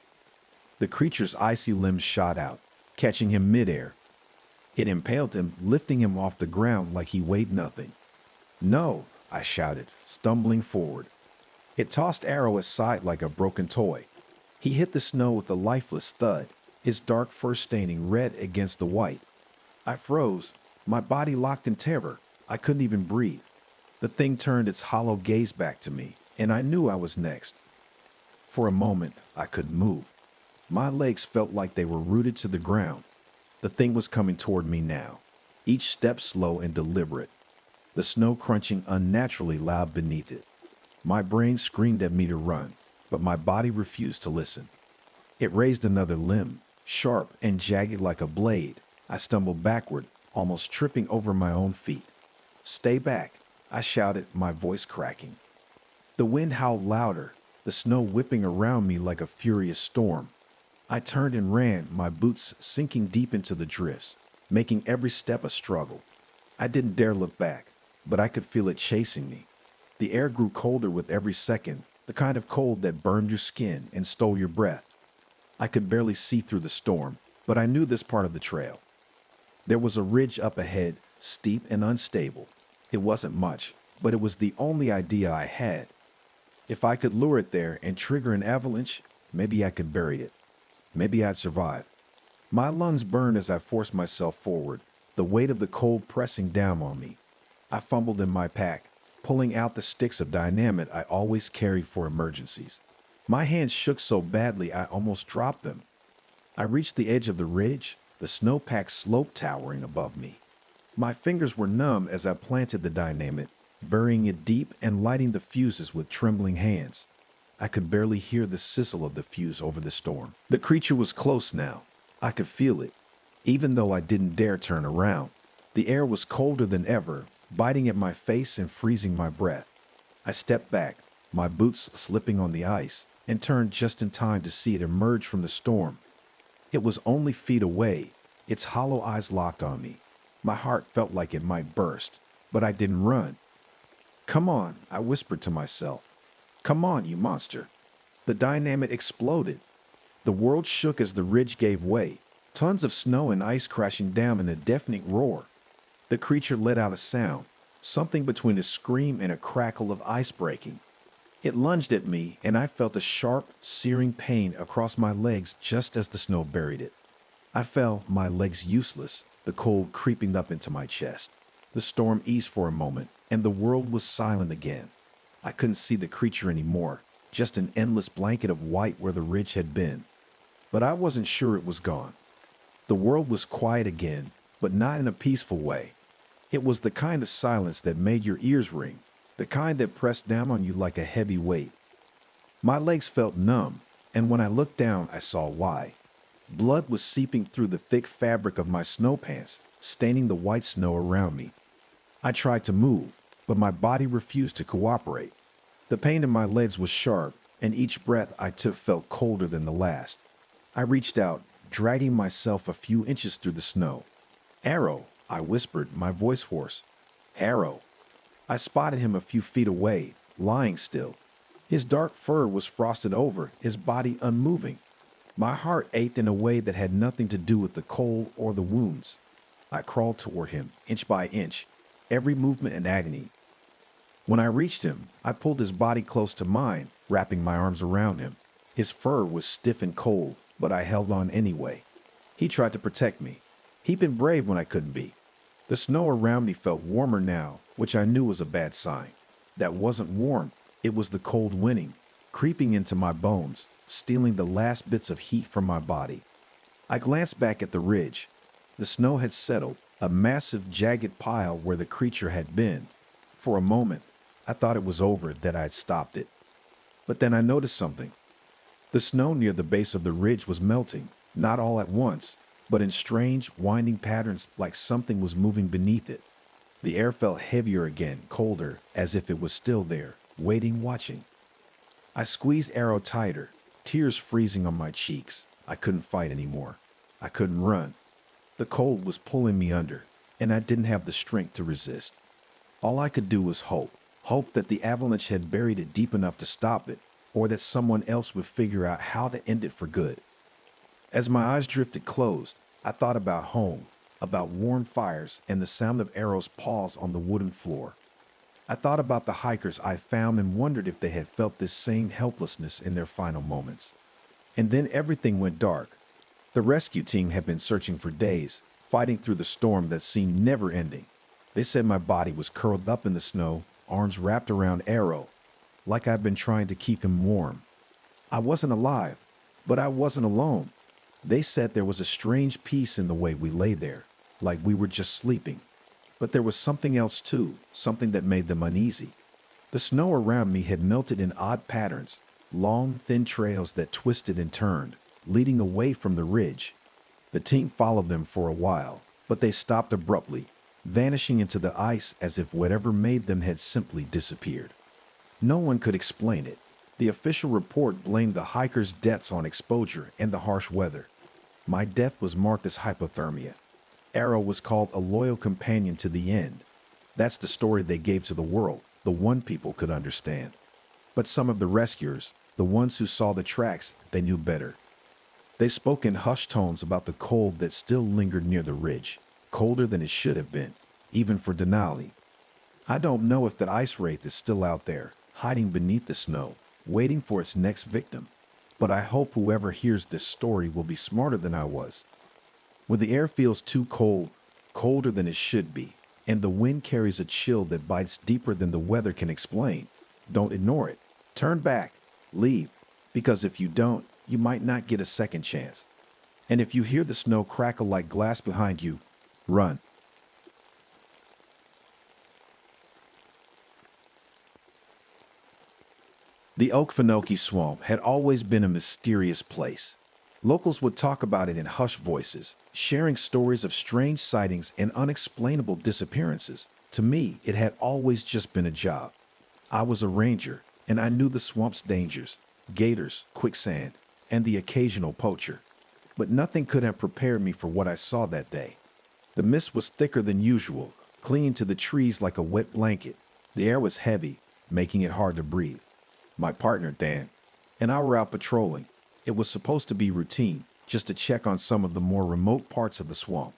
The creature's icy limbs shot out, catching him midair. It impaled him, lifting him off the ground like he weighed nothing. "No!" I shouted, stumbling forward. It tossed Arrow aside like a broken toy. He hit the snow with a lifeless thud, his dark fur staining red against the white. I froze, my body locked in terror. I couldn't even breathe. The thing turned its hollow gaze back to me, and I knew I was next. For a moment, I couldn't move. My legs felt like they were rooted to the ground. The thing was coming toward me now, each step slow and deliberate, the snow crunching unnaturally loud beneath it. My brain screamed at me to run, but my body refused to listen. It raised another limb, sharp and jagged like a blade. I stumbled backward, almost tripping over my own feet. "Stay back," I shouted, my voice cracking. The wind howled louder, the snow whipping around me like a furious storm. I turned and ran, my boots sinking deep into the drifts, making every step a struggle. I didn't dare look back, but I could feel it chasing me. The air grew colder with every second, the kind of cold that burned your skin and stole your breath. I could barely see through the storm, but I knew this part of the trail. There was a ridge up ahead, steep and unstable. It wasn't much, but it was the only idea I had. If I could lure it there and trigger an avalanche, maybe I could bury it. Maybe I'd survive. My lungs burned as I forced myself forward, the weight of the cold pressing down on me. I fumbled in my pack, pulling out the sticks of dynamite I always carried for emergencies. My hands shook so badly I almost dropped them. I reached the edge of the ridge, the snowpack slope towering above me. My fingers were numb as I planted the dynamite, burying it deep and lighting the fuses with trembling hands. I could barely hear the sizzle of the fuse over the storm. The creature was close now. I could feel it, even though I didn't dare turn around. The air was colder than ever, biting at my face and freezing my breath. I stepped back, my boots slipping on the ice, and turned just in time to see it emerge from the storm. It was only feet away, its hollow eyes locked on me. My heart felt like it might burst, but I didn't run. "Come on," I whispered to myself. "Come on, you monster." The dynamite exploded. The world shook as the ridge gave way, tons of snow and ice crashing down in a deafening roar. The creature let out a sound, something between a scream and a crackle of ice breaking. It lunged at me, and I felt a sharp, searing pain across my legs just as the snow buried it. I fell, my legs useless, the cold creeping up into my chest. The storm eased for a moment, and the world was silent again. I couldn't see the creature anymore, just an endless blanket of white where the ridge had been. But I wasn't sure it was gone. The world was quiet again, but not in a peaceful way. It was the kind of silence that made your ears ring, the kind that pressed down on you like a heavy weight. My legs felt numb, and when I looked down, I saw why. Blood was seeping through the thick fabric of my snow pants, staining the white snow around me. I tried to move, but my body refused to cooperate. The pain in my legs was sharp, and each breath I took felt colder than the last. I reached out, dragging myself a few inches through the snow. "Arrow," I whispered, my voice hoarse. "Arrow." I spotted him a few feet away, lying still. His dark fur was frosted over, his body unmoving. My heart ached in a way that had nothing to do with the cold or the wounds. I crawled toward him, inch by inch, every movement an agony. When I reached him, I pulled his body close to mine, wrapping my arms around him. His fur was stiff and cold, but I held on anyway. He tried to protect me. He'd been brave when I couldn't be. The snow around me felt warmer now, which I knew was a bad sign. That wasn't warmth, it was the cold winning, creeping into my bones, stealing the last bits of heat from my body. I glanced back at the ridge. The snow had settled, a massive, jagged pile where the creature had been. For a moment, I thought it was over, that I had stopped it. But then I noticed something. The snow near the base of the ridge was melting, not all at once, but in strange, winding patterns like something was moving beneath it. The air felt heavier again, colder, as if it was still there, waiting, watching. I squeezed Arrow tighter, tears freezing on my cheeks. I couldn't fight anymore. I couldn't run. The cold was pulling me under, and I didn't have the strength to resist. All I could do was hope that the avalanche had buried it deep enough to stop it, or that someone else would figure out how to end it for good. As my eyes drifted closed, I thought about home, about warm fires and the sound of Arrow's paws on the wooden floor. I thought about the hikers I found and wondered if they had felt this same helplessness in their final moments. And then everything went dark. The rescue team had been searching for days, fighting through the storm that seemed never ending. They said my body was curled up in the snow, arms wrapped around Arrow, like I'd been trying to keep him warm. I wasn't alive, but I wasn't alone. They said there was a strange peace in the way we lay there, like we were just sleeping. But there was something else too, something that made them uneasy. The snow around me had melted in odd patterns, long, thin trails that twisted and turned, leading away from the ridge. The team followed them for a while, but they stopped abruptly, vanishing into the ice as if whatever made them had simply disappeared. No one could explain it. The official report blamed the hikers' deaths on exposure and the harsh weather. My death was marked as hypothermia. Arrow was called a loyal companion to the end. That's the story they gave to the world, the one people could understand. But some of the rescuers, the ones who saw the tracks, they knew better. They spoke in hushed tones about the cold that still lingered near the ridge, colder than it should have been, even for Denali. I don't know if that ice wraith is still out there, hiding beneath the snow, waiting for its next victim. But I hope whoever hears this story will be smarter than I was. When the air feels too cold, colder than it should be, and the wind carries a chill that bites deeper than the weather can explain, don't ignore it. Turn back, leave, because if you don't, you might not get a second chance. And if you hear the snow crackle like glass behind you, run. The Okefenokee Swamp had always been a mysterious place. Locals would talk about it in hushed voices, sharing stories of strange sightings and unexplainable disappearances. To me, it had always just been a job. I was a ranger, and I knew the swamp's dangers, gators, quicksand, and the occasional poacher. But nothing could have prepared me for what I saw that day. The mist was thicker than usual, clinging to the trees like a wet blanket. The air was heavy, making it hard to breathe. My partner, Dan, and I were out patrolling. It was supposed to be routine, just to check on some of the more remote parts of the swamp.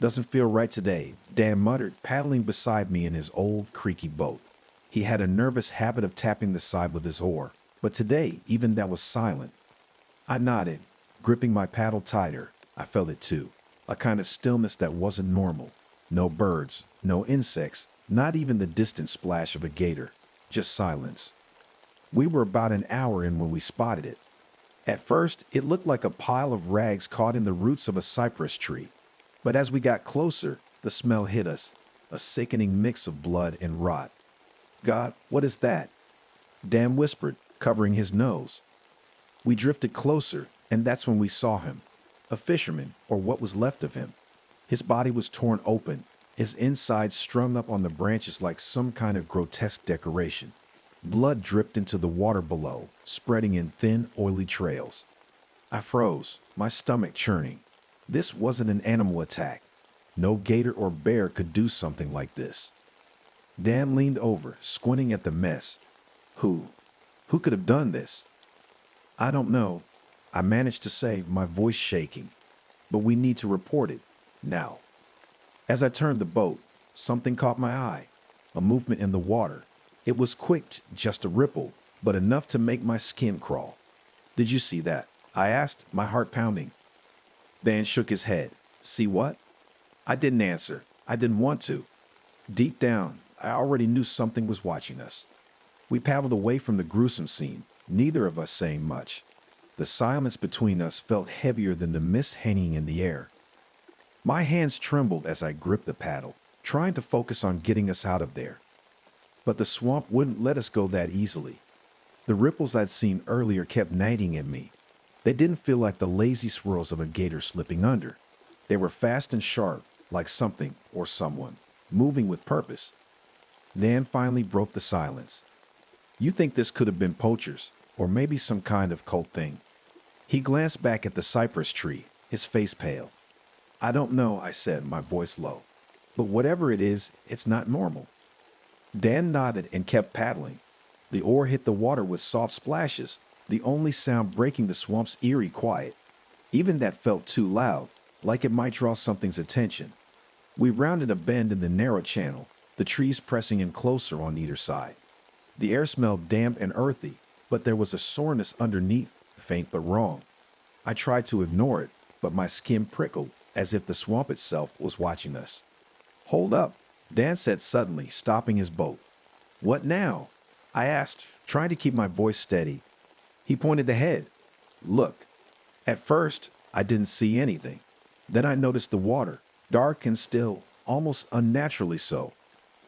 Doesn't feel right today, Dan muttered, paddling beside me in his old, creaky boat. He had a nervous habit of tapping the side with his oar, but today even that was silent. I nodded, gripping my paddle tighter. I felt it too, a kind of stillness that wasn't normal. No birds, no insects, not even the distant splash of a gator, just silence. We were about an hour in when we spotted it. At first, it looked like a pile of rags caught in the roots of a cypress tree. But as we got closer, the smell hit us, a sickening mix of blood and rot. God, what is that? Dan whispered, covering his nose. We drifted closer, and that's when we saw him. A fisherman, or what was left of him. His body was torn open, his insides strung up on the branches like some kind of grotesque decoration. Blood dripped into the water below, spreading in thin, oily trails. I froze, my stomach churning. This wasn't an animal attack. No gator or bear could do something like this. Dan leaned over, squinting at the mess. Who could have done this? I don't know, I managed to say, my voice shaking. But we need to report it, now. As I turned the boat, something caught my eye, a movement in the water. It was quick, just a ripple, but enough to make my skin crawl. Did you see that? I asked, my heart pounding. Dan shook his head. See what? I didn't answer. I didn't want to. Deep down, I already knew something was watching us. We paddled away from the gruesome scene, neither of us saying much. The silence between us felt heavier than the mist hanging in the air. My hands trembled as I gripped the paddle, trying to focus on getting us out of there. But the swamp wouldn't let us go that easily. The ripples I'd seen earlier kept nagging at me. They didn't feel like the lazy swirls of a gator slipping under. They were fast and sharp, like something or someone, moving with purpose. Dan finally broke the silence. You think this could have been poachers, or maybe some kind of cold thing. He glanced back at the cypress tree, his face pale. I don't know, I said, my voice low. But whatever it is, it's not normal. Dan nodded and kept paddling. The oar hit the water with soft splashes, the only sound breaking the swamp's eerie quiet. Even that felt too loud, like it might draw something's attention. We rounded a bend in the narrow channel, the trees pressing in closer on either side. The air smelled damp and earthy, but there was a soreness underneath, faint but wrong. I tried to ignore it, but my skin prickled, as if the swamp itself was watching us. Hold up, Dan said suddenly, stopping his boat. What now? I asked, trying to keep my voice steady. He pointed ahead. Look. At first, I didn't see anything. Then I noticed the water, dark and still, almost unnaturally so.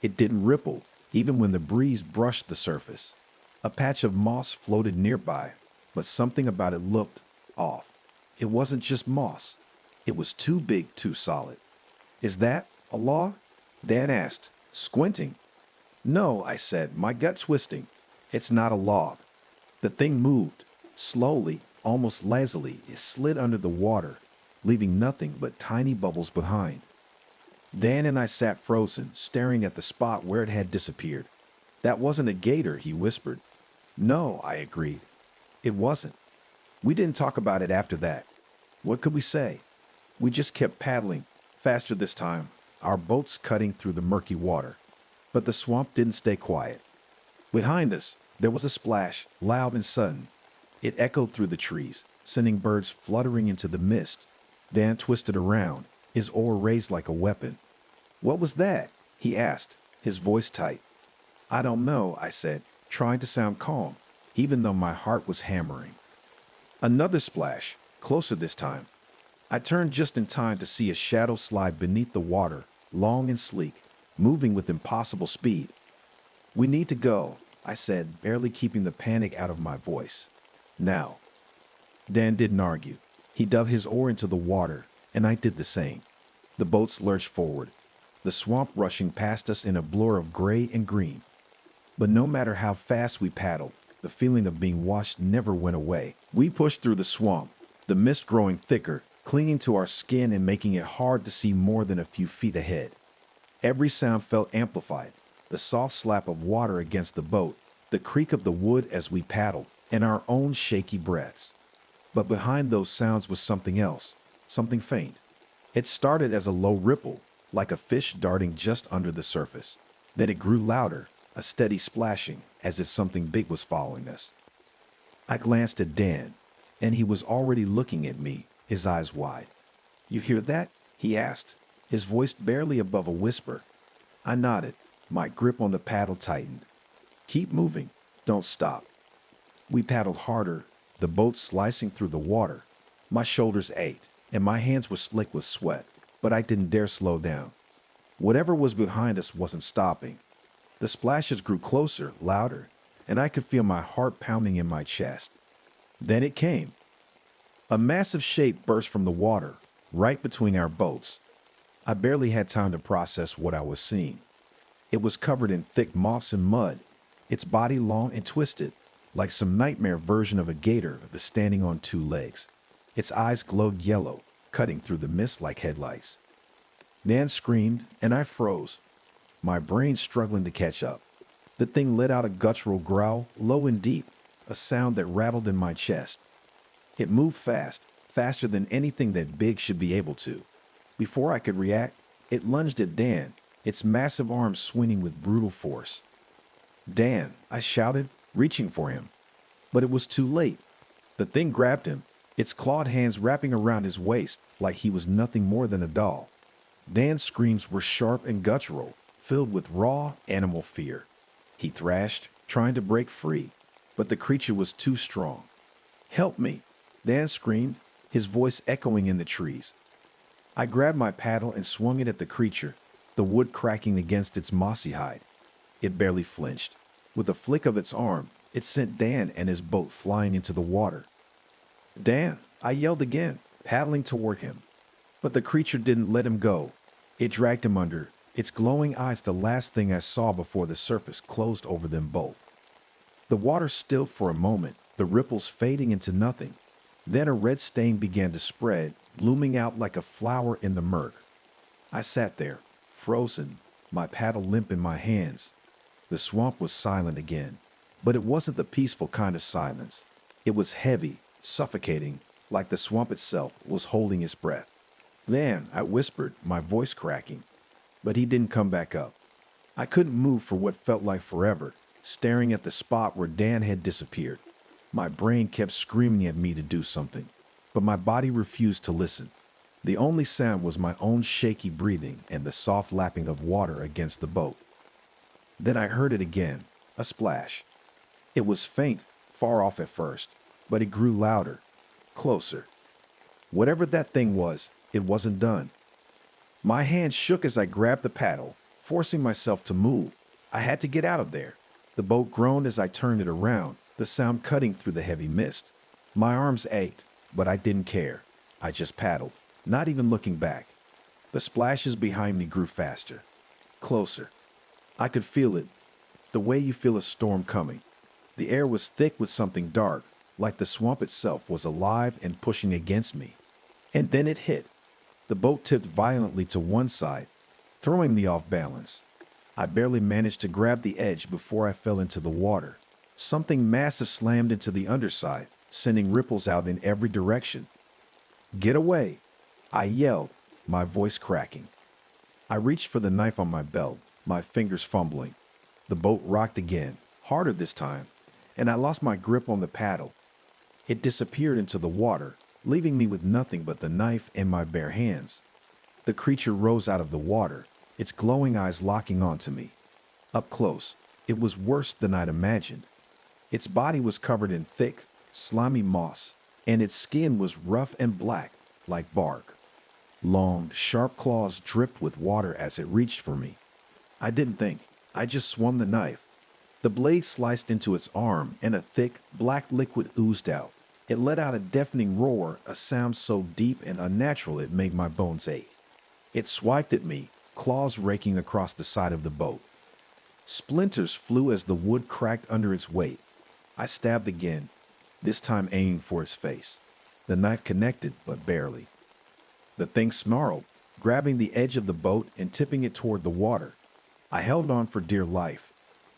It didn't ripple, even when the breeze brushed the surface. A patch of moss floated nearby, but something about it looked off. It wasn't just moss. It was too big, too solid. Is that a log? Dan asked, squinting. No, I said, my gut twisting. It's not a log. The thing moved. Slowly, almost lazily, it slid under the water, leaving nothing but tiny bubbles behind. Dan and I sat frozen, staring at the spot where it had disappeared. That wasn't a gator, he whispered. No, I agreed. It wasn't. We didn't talk about it after that. What could we say? We just kept paddling, faster this time, our boats cutting through the murky water. But the swamp didn't stay quiet. Behind us, there was a splash, loud and sudden. It echoed through the trees, sending birds fluttering into the mist. Dan twisted around, his oar raised like a weapon. What was that? He asked, his voice tight. I don't know, I said, trying to sound calm, even though my heart was hammering. Another splash, closer this time. I turned just in time to see a shadow slide beneath the water, long and sleek, moving with impossible speed. We need to go, I said, barely keeping the panic out of my voice. Now. Dan didn't argue. He dove his oar into the water, and I did the same. The boats lurched forward, the swamp rushing past us in a blur of gray and green. But no matter how fast we paddled, the feeling of being washed never went away. We pushed through the swamp, the mist growing thicker, clinging to our skin and making it hard to see more than a few feet ahead. Every sound felt amplified, the soft slap of water against the boat, the creak of the wood as we paddled, and our own shaky breaths. But behind those sounds was something else, something faint. It started as a low ripple, like a fish darting just under the surface. Then it grew louder, a steady splashing, as if something big was following us. I glanced at Dan, and he was already looking at me, his eyes wide. You hear that? He asked, his voice barely above a whisper. I nodded, my grip on the paddle tightened. Keep moving, don't stop. We paddled harder, the boat slicing through the water. My shoulders ached, and my hands were slick with sweat, but I didn't dare slow down. Whatever was behind us wasn't stopping. The splashes grew closer, louder, and I could feel my heart pounding in my chest. Then it came. A massive shape burst from the water, right between our boats. I barely had time to process what I was seeing. It was covered in thick moss and mud, its body long and twisted, like some nightmare version of a gator that's standing on two legs. Its eyes glowed yellow, cutting through the mist like headlights. Nan screamed, and I froze, my brain struggling to catch up. The thing let out a guttural growl, low and deep, a sound that rattled in my chest. It moved fast, faster than anything that big should be able to. Before I could react, it lunged at Dan, its massive arms swinging with brutal force. Dan, I shouted, reaching for him. But it was too late. The thing grabbed him, its clawed hands wrapping around his waist like he was nothing more than a doll. Dan's screams were sharp and guttural, filled with raw animal fear. He thrashed, trying to break free, but the creature was too strong. Help me, Dan screamed, his voice echoing in the trees. I grabbed my paddle and swung it at the creature, the wood cracking against its mossy hide. It barely flinched. With a flick of its arm, it sent Dan and his boat flying into the water. Dan, I yelled again, paddling toward him. But the creature didn't let him go. It dragged him under, its glowing eyes the last thing I saw before the surface closed over them both. The water stilled for a moment, the ripples fading into nothing. Then a red stain began to spread, blooming out like a flower in the murk. I sat there, frozen, my paddle limp in my hands. The swamp was silent again, but it wasn't the peaceful kind of silence. It was heavy, suffocating, like the swamp itself was holding its breath. "Dan," I whispered, my voice cracking. But he didn't come back up. I couldn't move for what felt like forever, staring at the spot where Dan had disappeared. My brain kept screaming at me to do something, but my body refused to listen. The only sound was my own shaky breathing and the soft lapping of water against the boat. Then I heard it again, a splash. It was faint, far off at first, but it grew louder, closer. Whatever that thing was, it wasn't done. My hand shook as I grabbed the paddle, forcing myself to move. I had to get out of there. The boat groaned as I turned it around, the sound cutting through the heavy mist. My arms ached, but I didn't care. I just paddled, not even looking back. The splashes behind me grew faster, closer. I could feel it, the way you feel a storm coming. The air was thick with something dark, like the swamp itself was alive and pushing against me. And then it hit. The boat tipped violently to one side, throwing me off balance. I barely managed to grab the edge before I fell into the water. Something massive slammed into the underside, sending ripples out in every direction. "Get away!" I yelled, my voice cracking. I reached for the knife on my belt, my fingers fumbling. The boat rocked again, harder this time, and I lost my grip on the paddle. It disappeared into the water, leaving me with nothing but the knife in my bare hands. The creature rose out of the water, its glowing eyes locking onto me. Up close, it was worse than I'd imagined. Its body was covered in thick, slimy moss, and its skin was rough and black, like bark. Long, sharp claws dripped with water as it reached for me. I didn't think. I just swung the knife. The blade sliced into its arm, and a thick, black liquid oozed out. It let out a deafening roar, a sound so deep and unnatural it made my bones ache. It swiped at me, claws raking across the side of the boat. Splinters flew as the wood cracked under its weight. I stabbed again, this time aiming for its face. The knife connected, but barely. The thing snarled, grabbing the edge of the boat and tipping it toward the water. I held on for dear life.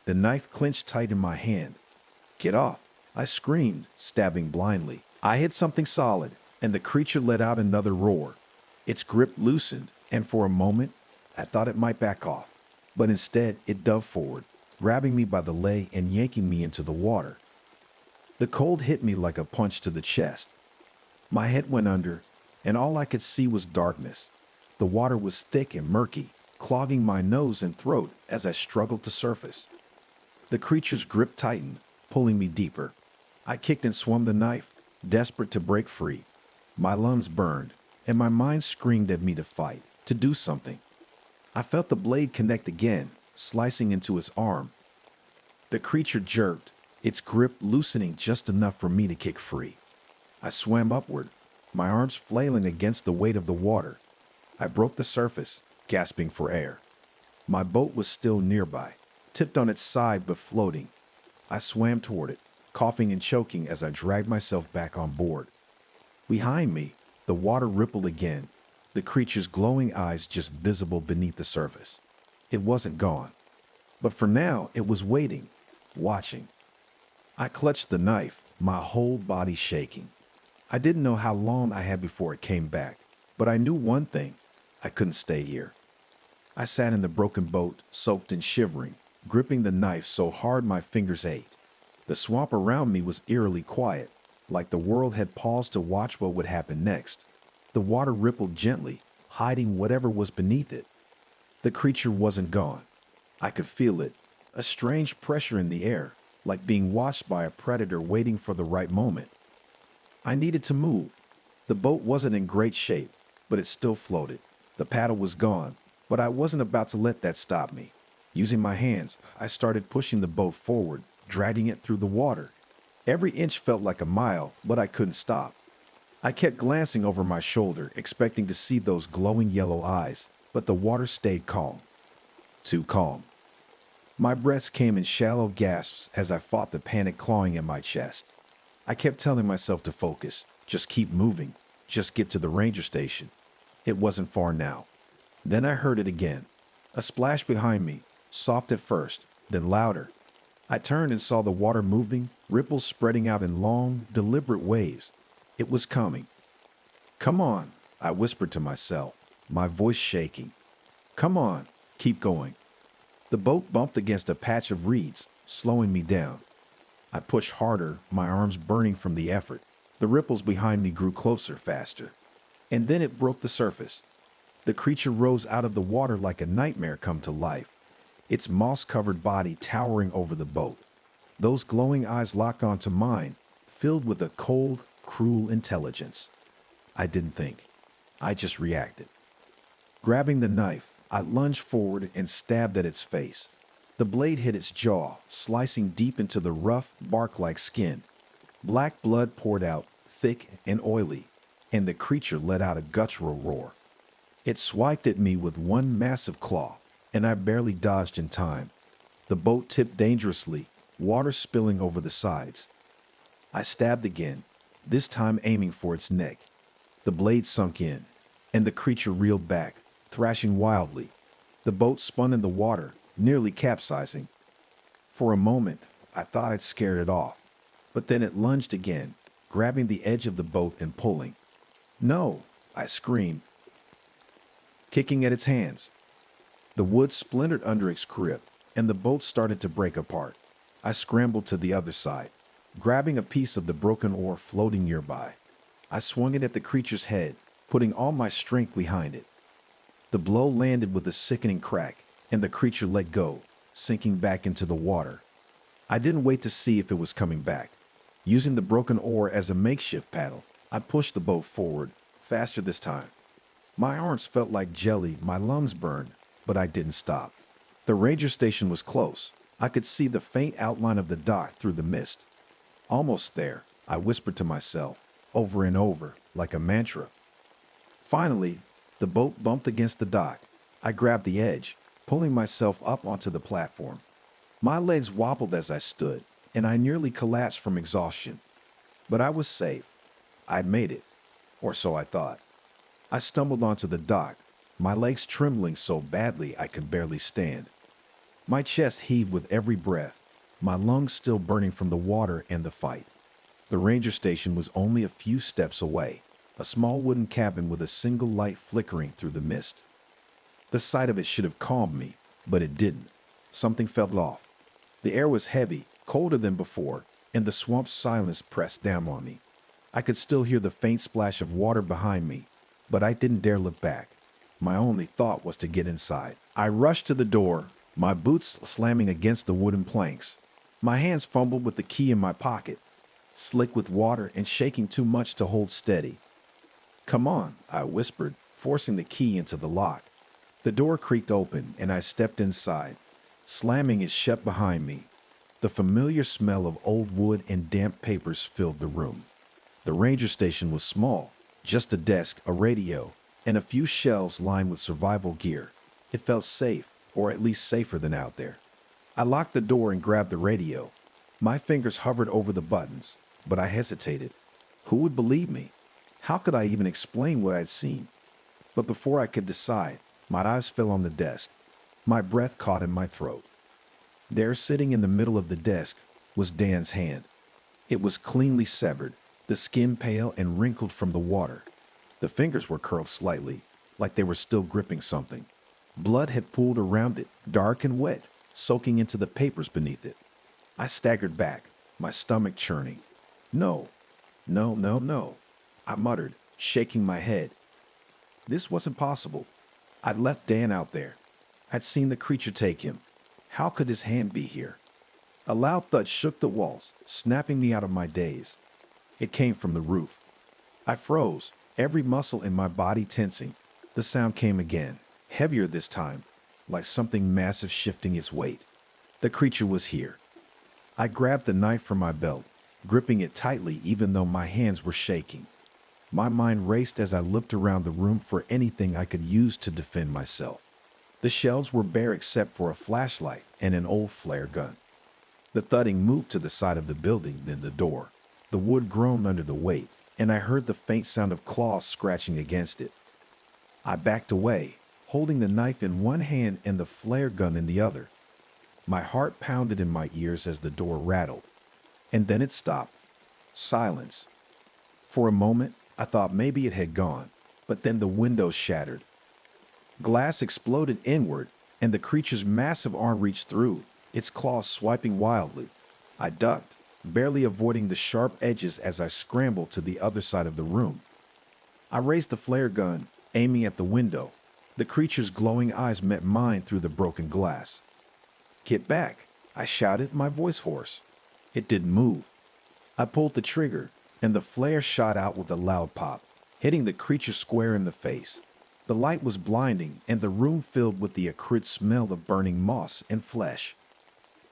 The knife clenched tight in my hand. "Get off!" I screamed, stabbing blindly. I hit something solid, and the creature let out another roar. Its grip loosened, and for a moment, I thought it might back off. But instead, it dove forward, grabbing me by the leg and yanking me into the water. The cold hit me like a punch to the chest. My head went under, and all I could see was darkness. The water was thick and murky, clogging my nose and throat as I struggled to surface. The creature's grip tightened, pulling me deeper. I kicked and swung the knife, desperate to break free. My lungs burned, and my mind screamed at me to fight, to do something. I felt the blade connect again, slicing into its arm. The creature jerked, its grip loosening just enough for me to kick free. I swam upward, my arms flailing against the weight of the water. I broke the surface, gasping for air. My boat was still nearby, tipped on its side but floating. I swam toward it, coughing and choking as I dragged myself back on board. Behind me, the water rippled again, the creature's glowing eyes just visible beneath the surface. It wasn't gone, but for now it was waiting, watching. I clutched the knife, my whole body shaking. I didn't know how long I had before it came back, but I knew one thing: I couldn't stay here. I sat in the broken boat, soaked and shivering, gripping the knife so hard my fingers ached. The swamp around me was eerily quiet, like the world had paused to watch what would happen next. The water rippled gently, hiding whatever was beneath it. The creature wasn't gone. I could feel it, a strange pressure in the air, like being watched by a predator waiting for the right moment. I needed to move. The boat wasn't in great shape, but it still floated. The paddle was gone, but I wasn't about to let that stop me. Using my hands, I started pushing the boat forward, dragging it through the water. Every inch felt like a mile, but I couldn't stop. I kept glancing over my shoulder, expecting to see those glowing yellow eyes, but the water stayed calm. Too calm. My breaths came in shallow gasps as I fought the panic clawing at my chest. I kept telling myself to focus, just keep moving, just get to the ranger station. It wasn't far now. Then I heard it again. A splash behind me, soft at first, then louder. I turned and saw the water moving, ripples spreading out in long, deliberate waves. It was coming. Come on, I whispered to myself, my voice shaking. Come on, keep going. The boat bumped against a patch of reeds, slowing me down. I pushed harder, my arms burning from the effort. The ripples behind me grew closer, faster. And then it broke the surface. The creature rose out of the water like a nightmare come to life, its moss-covered body towering over the boat. Those glowing eyes locked onto mine, filled with a cold, cruel intelligence. I didn't think. I just reacted. Grabbing the knife, I lunged forward and stabbed at its face. The blade hit its jaw, slicing deep into the rough, bark-like skin. Black blood poured out, thick and oily, and the creature let out a guttural roar. It swiped at me with one massive claw, and I barely dodged in time. The boat tipped dangerously, water spilling over the sides. I stabbed again, this time aiming for its neck. The blade sunk in, and the creature reeled back, thrashing wildly. The boat spun in the water, nearly capsizing. For a moment, I thought I'd scared it off, but then it lunged again, grabbing the edge of the boat and pulling. No, I screamed, kicking at its hands. The wood splintered under its grip, and the boat started to break apart. I scrambled to the other side, grabbing a piece of the broken oar floating nearby. I swung it at the creature's head, putting all my strength behind it. The blow landed with a sickening crack, and the creature let go, sinking back into the water. I didn't wait to see if it was coming back. Using the broken oar as a makeshift paddle, I pushed the boat forward, faster this time. My arms felt like jelly, my lungs burned, but I didn't stop. The ranger station was close. I could see the faint outline of the dock through the mist. Almost there, I whispered to myself, over and over, like a mantra. Finally, the boat bumped against the dock. I grabbed the edge, pulling myself up onto the platform. My legs wobbled as I stood, and I nearly collapsed from exhaustion. But I was safe. I'd made it, or so I thought. I stumbled onto the dock, my legs trembling so badly I could barely stand. My chest heaved with every breath, my lungs still burning from the water and the fight. The ranger station was only a few steps away, a small wooden cabin with a single light flickering through the mist. The sight of it should have calmed me, but it didn't. Something felt off. The air was heavy, colder than before, and the swamp's silence pressed down on me. I could still hear the faint splash of water behind me, but I didn't dare look back. My only thought was to get inside. I rushed to the door, my boots slamming against the wooden planks. My hands fumbled with the key in my pocket, slick with water and shaking too much to hold steady. "Come on," I whispered, forcing the key into the lock. The door creaked open and I stepped inside, slamming it shut behind me. The familiar smell of old wood and damp papers filled the room. The ranger station was small, just a desk, a radio, and a few shelves lined with survival gear. It felt safe, or at least safer than out there. I locked the door and grabbed the radio. My fingers hovered over the buttons, but I hesitated. Who would believe me? How could I even explain what I'd seen? But before I could decide, my eyes fell on the desk. My breath caught in my throat. There, sitting in the middle of the desk, was Dan's hand. It was cleanly severed, the skin pale and wrinkled from the water. The fingers were curled slightly, like they were still gripping something. Blood had pooled around it, dark and wet, soaking into the papers beneath it. I staggered back, my stomach churning. No, no, no, no, I muttered, shaking my head. This wasn't possible. I'd left Dan out there. I'd seen the creature take him. How could his hand be here? A loud thud shook the walls, snapping me out of my daze. It came from the roof. I froze, every muscle in my body tensing. The sound came again, heavier this time, like something massive shifting its weight. The creature was here. I grabbed the knife from my belt, gripping it tightly even though my hands were shaking. My mind raced as I looked around the room for anything I could use to defend myself. The shelves were bare except for a flashlight and an old flare gun. The thudding moved to the side of the building, then the door. The wood groaned under the weight, and I heard the faint sound of claws scratching against it. I backed away, holding the knife in one hand and the flare gun in the other. My heart pounded in my ears as the door rattled. And then it stopped. Silence. For a moment, I thought maybe it had gone, but then the window shattered. Glass exploded inward, and the creature's massive arm reached through, its claws swiping wildly. I ducked, barely avoiding the sharp edges as I scrambled to the other side of the room. I raised the flare gun, aiming at the window. The creature's glowing eyes met mine through the broken glass. "Get back," I shouted, my voice hoarse. It didn't move. I pulled the trigger, and the flare shot out with a loud pop, hitting the creature square in the face. The light was blinding, and the room filled with the acrid smell of burning moss and flesh.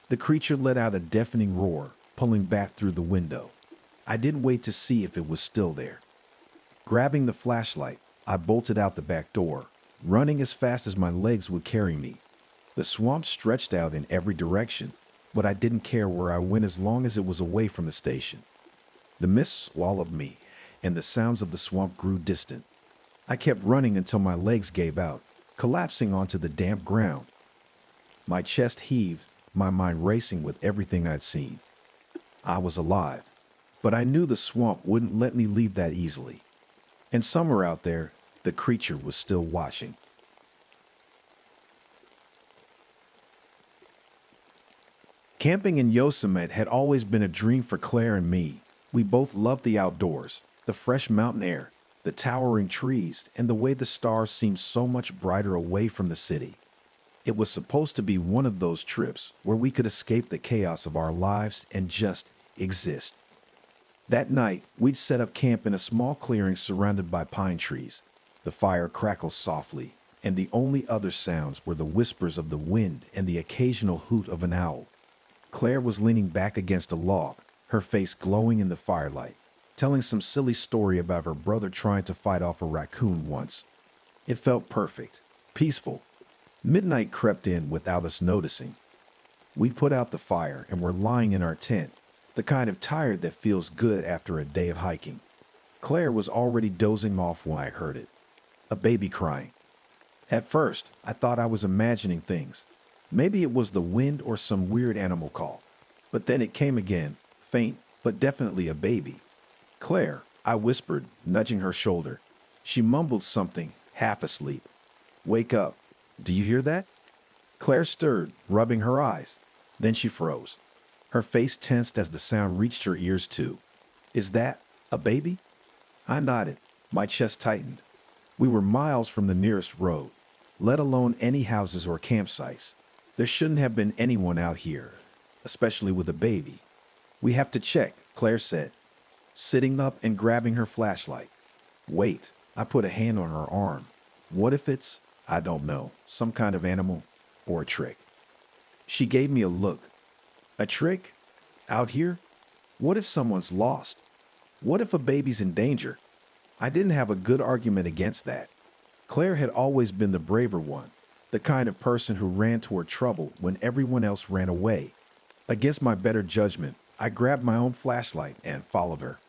The creature let out a deafening roar, pulling back through the window. I didn't wait to see if it was still there. Grabbing the flashlight, I bolted out the back door, running as fast as my legs would carry me. The swamp stretched out in every direction, but I didn't care where I went as long as it was away from the station. The mist swallowed me, and the sounds of the swamp grew distant. I kept running until my legs gave out, collapsing onto the damp ground. My chest heaved, my mind racing with everything I'd seen. I was alive, but I knew the swamp wouldn't let me leave that easily. And somewhere out there, the creature was still watching. Camping in Yosemite had always been a dream for Claire and me. We both loved the outdoors, the fresh mountain air, the towering trees, and the way the stars seemed so much brighter away from the city. It was supposed to be one of those trips where we could escape the chaos of our lives and just exist. That night, we'd set up camp in a small clearing surrounded by pine trees. The fire crackled softly, and the only other sounds were the whispers of the wind and the occasional hoot of an owl. Claire was leaning back against a log, her face glowing in the firelight, telling some silly story about her brother trying to fight off a raccoon once. It felt perfect, peaceful. Midnight crept in without us noticing. We'd put out the fire and were lying in our tent, the kind of tired that feels good after a day of hiking. Claire was already dozing off when I heard it. A baby crying. At first, I thought I was imagining things. Maybe it was the wind or some weird animal call. But then it came again, faint, but definitely a baby. "Claire," I whispered, nudging her shoulder. She mumbled something, half asleep. "Wake up. Do you hear that?" Claire stirred, rubbing her eyes. Then she froze. Her face tensed as the sound reached her ears too. "Is that a baby?" I nodded. My chest tightened. We were miles from the nearest road, let alone any houses or campsites. There shouldn't have been anyone out here, especially with a baby. "We have to check," Claire said, sitting up and grabbing her flashlight. "Wait," I put a hand on her arm. "What if it's, I don't know, some kind of animal or a trick?" She gave me a look. "A trick? Out here? What if someone's lost? What if a baby's in danger?" I didn't have a good argument against that. Claire had always been the braver one, the kind of person who ran toward trouble when everyone else ran away. Against my better judgment, I grabbed my own flashlight and followed her.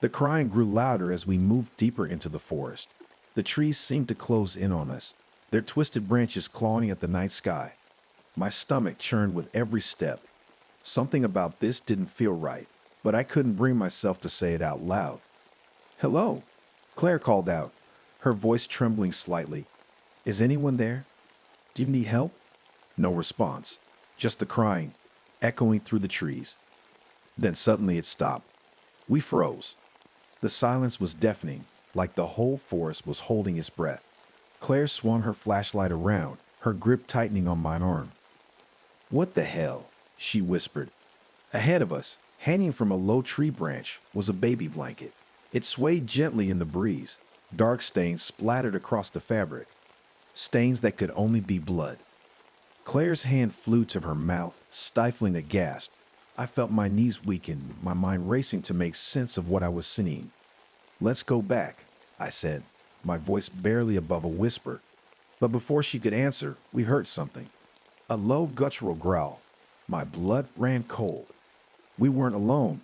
The crying grew louder as we moved deeper into the forest. The trees seemed to close in on us, their twisted branches clawing at the night sky. My stomach churned with every step. Something about this didn't feel right, but I couldn't bring myself to say it out loud. "Hello," Claire called out, her voice trembling slightly. "Is anyone there? Do you need help?" No response, just the crying, echoing through the trees. Then suddenly it stopped. We froze. The silence was deafening, like the whole forest was holding its breath. Claire swung her flashlight around, her grip tightening on my arm. "What the hell?" she whispered. Ahead of us, hanging from a low tree branch, was a baby blanket. It swayed gently in the breeze. Dark stains splattered across the fabric, stains that could only be blood. Claire's hand flew to her mouth, stifling a gasp. I felt my knees weaken, my mind racing to make sense of what I was seeing. "Let's go back," I said, my voice barely above a whisper. But before she could answer, we heard something. A low guttural growl. My blood ran cold. We weren't alone.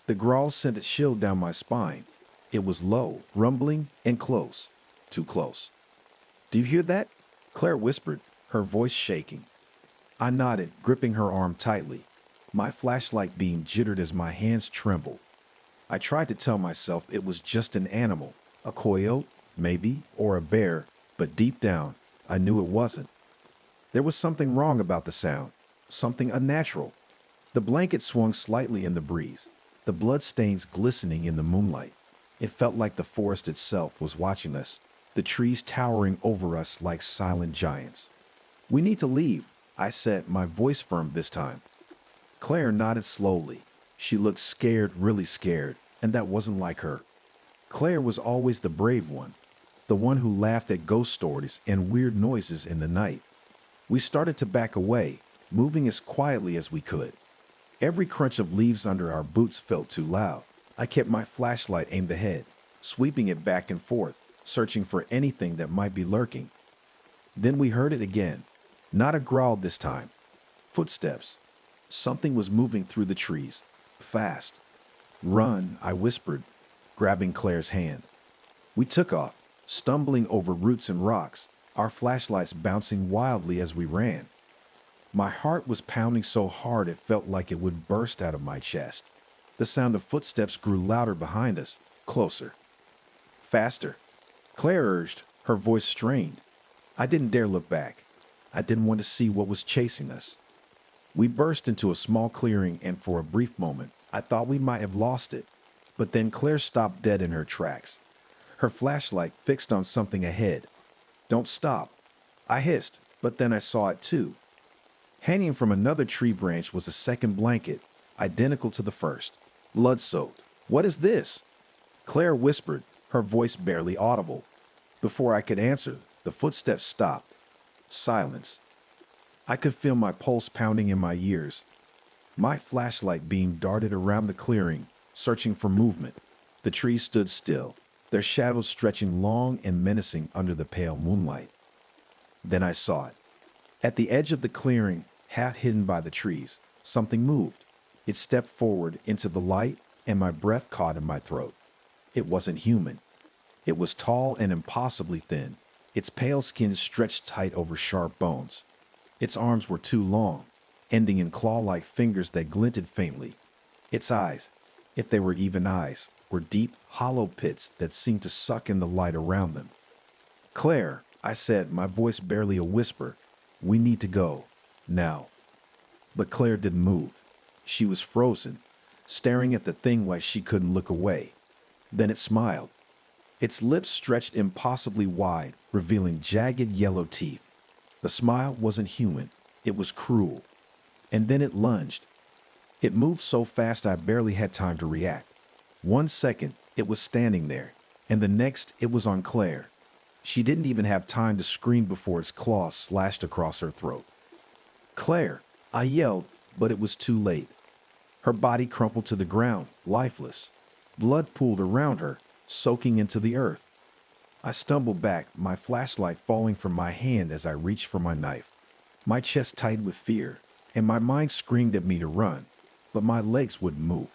The growl sent a chill down my spine. It was low, rumbling, and close. Too close. "Do you hear that?" Claire whispered, her voice shaking. I nodded, gripping her arm tightly. My flashlight beam jittered as my hands trembled. I tried to tell myself it was just an animal, a coyote, maybe, or a bear, but deep down, I knew it wasn't. There was something wrong about the sound, something unnatural. The blanket swung slightly in the breeze, the bloodstains glistening in the moonlight. It felt like the forest itself was watching us, the trees towering over us like silent giants. "We need to leave," I said, my voice firm this time. Claire nodded slowly. She looked scared, really scared, and that wasn't like her. Claire was always the brave one, the one who laughed at ghost stories and weird noises in the night. We started to back away, moving as quietly as we could. Every crunch of leaves under our boots felt too loud. I kept my flashlight aimed ahead, sweeping it back and forth, searching for anything that might be lurking. Then we heard it again. Not a growl this time. Footsteps. Something was moving through the trees. Fast. "Run," I whispered, grabbing Claire's hand. We took off, stumbling over roots and rocks, our flashlights bouncing wildly as we ran. My heart was pounding so hard it felt like it would burst out of my chest. The sound of footsteps grew louder behind us, closer. "Faster," Claire urged, her voice strained. I didn't dare look back. I didn't want to see what was chasing us. We burst into a small clearing, and for a brief moment, I thought we might have lost it. But then Claire stopped dead in her tracks, her flashlight fixed on something ahead. "Don't stop," I hissed, but then I saw it too. Hanging from another tree branch was a second blanket, identical to the first, blood-soaked. "What is this?" Claire whispered, her voice barely audible. Before I could answer, the footsteps stopped. Silence. I could feel my pulse pounding in my ears. My flashlight beam darted around the clearing, searching for movement. The trees stood still, their shadows stretching long and menacing under the pale moonlight. Then I saw it. At the edge of the clearing, half hidden by the trees, something moved. It stepped forward into the light, and my breath caught in my throat. It wasn't human. It was tall and impossibly thin, its pale skin stretched tight over sharp bones. Its arms were too long, ending in claw-like fingers that glinted faintly. Its eyes, if they were even eyes, were deep, hollow pits that seemed to suck in the light around them. "Claire," I said, my voice barely a whisper, "we need to go. Now." But Claire didn't move. She was frozen, staring at the thing like she couldn't look away. Then it smiled. Its lips stretched impossibly wide, revealing jagged yellow teeth. The smile wasn't human. It was cruel. And then it lunged. It moved so fast I barely had time to react. 1 second, it was standing there, and the next, it was on Claire. She didn't even have time to scream before its claws slashed across her throat. "Claire!" I yelled, but it was too late. Her body crumpled to the ground, lifeless. Blood pooled around her, soaking into the earth. I stumbled back, my flashlight falling from my hand as I reached for my knife. My chest tightened with fear, and my mind screamed at me to run, but my legs wouldn't move.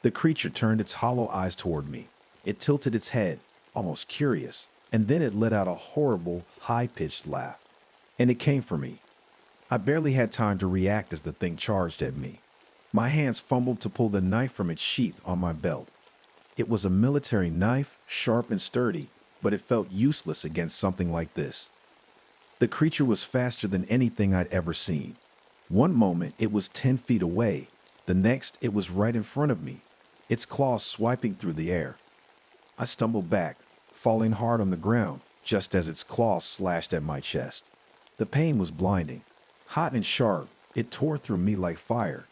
The creature turned its hollow eyes toward me. It tilted its head, almost curious, and then it let out a horrible, high-pitched laugh. And it came for me. I barely had time to react as the thing charged at me. My hands fumbled to pull the knife from its sheath on my belt. It was a military knife, sharp and sturdy, but it felt useless against something like this. The creature was faster than anything I'd ever seen. One moment, it was 10 feet away. The next, it was right in front of me, its claws swiping through the air. I stumbled back, falling hard on the ground, just as its claws slashed at my chest. The pain was blinding. Hot and sharp, it tore through me like fire.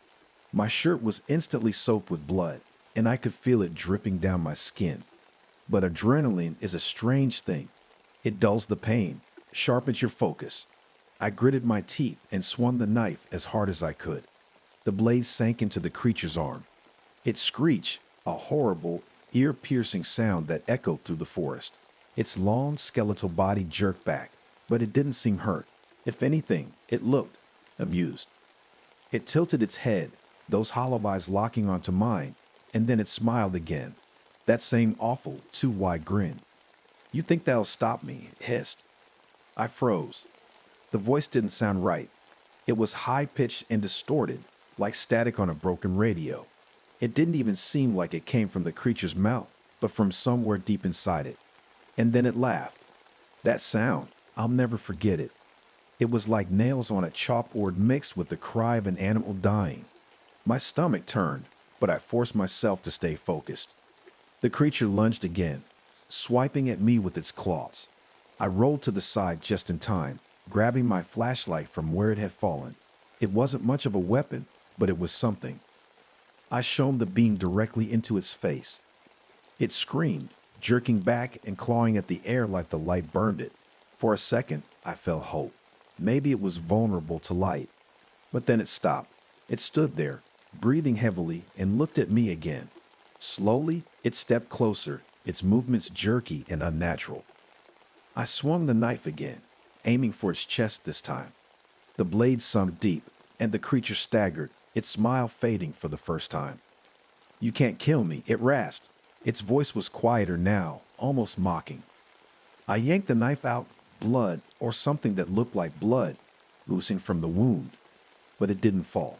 My shirt was instantly soaked with blood, and I could feel it dripping down my skin. But adrenaline is a strange thing. It dulls the pain, sharpens your focus. I gritted my teeth and swung the knife as hard as I could. The blade sank into the creature's arm. It screeched, a horrible, ear-piercing sound that echoed through the forest. Its long, skeletal body jerked back, but it didn't seem hurt. If anything, it looked amused. It tilted its head, those hollow eyes locking onto mine, and then it smiled again. That same awful, too wide grin. "You think that'll stop me?" it hissed. I froze. The voice didn't sound right. It was high-pitched and distorted, like static on a broken radio. It didn't even seem like it came from the creature's mouth, but from somewhere deep inside it. And then it laughed. That sound, I'll never forget it. It was like nails on a chalkboard mixed with the cry of an animal dying. My stomach turned, but I forced myself to stay focused. The creature lunged again, swiping at me with its claws. I rolled to the side just in time, grabbing my flashlight from where it had fallen. It wasn't much of a weapon, but it was something. I shone the beam directly into its face. It screamed, jerking back and clawing at the air like the light burned it. For a second, I felt hope. Maybe it was vulnerable to light. But then it stopped. It stood there, breathing heavily, and looked at me again. Slowly, it stepped closer, its movements jerky and unnatural. I swung the knife again, aiming for its chest this time. The blade sunk deep, and the creature staggered, its smile fading for the first time. "You can't kill me," it rasped. Its voice was quieter now, almost mocking. I yanked the knife out, blood, or something that looked like blood, oozing from the wound. But it didn't fall.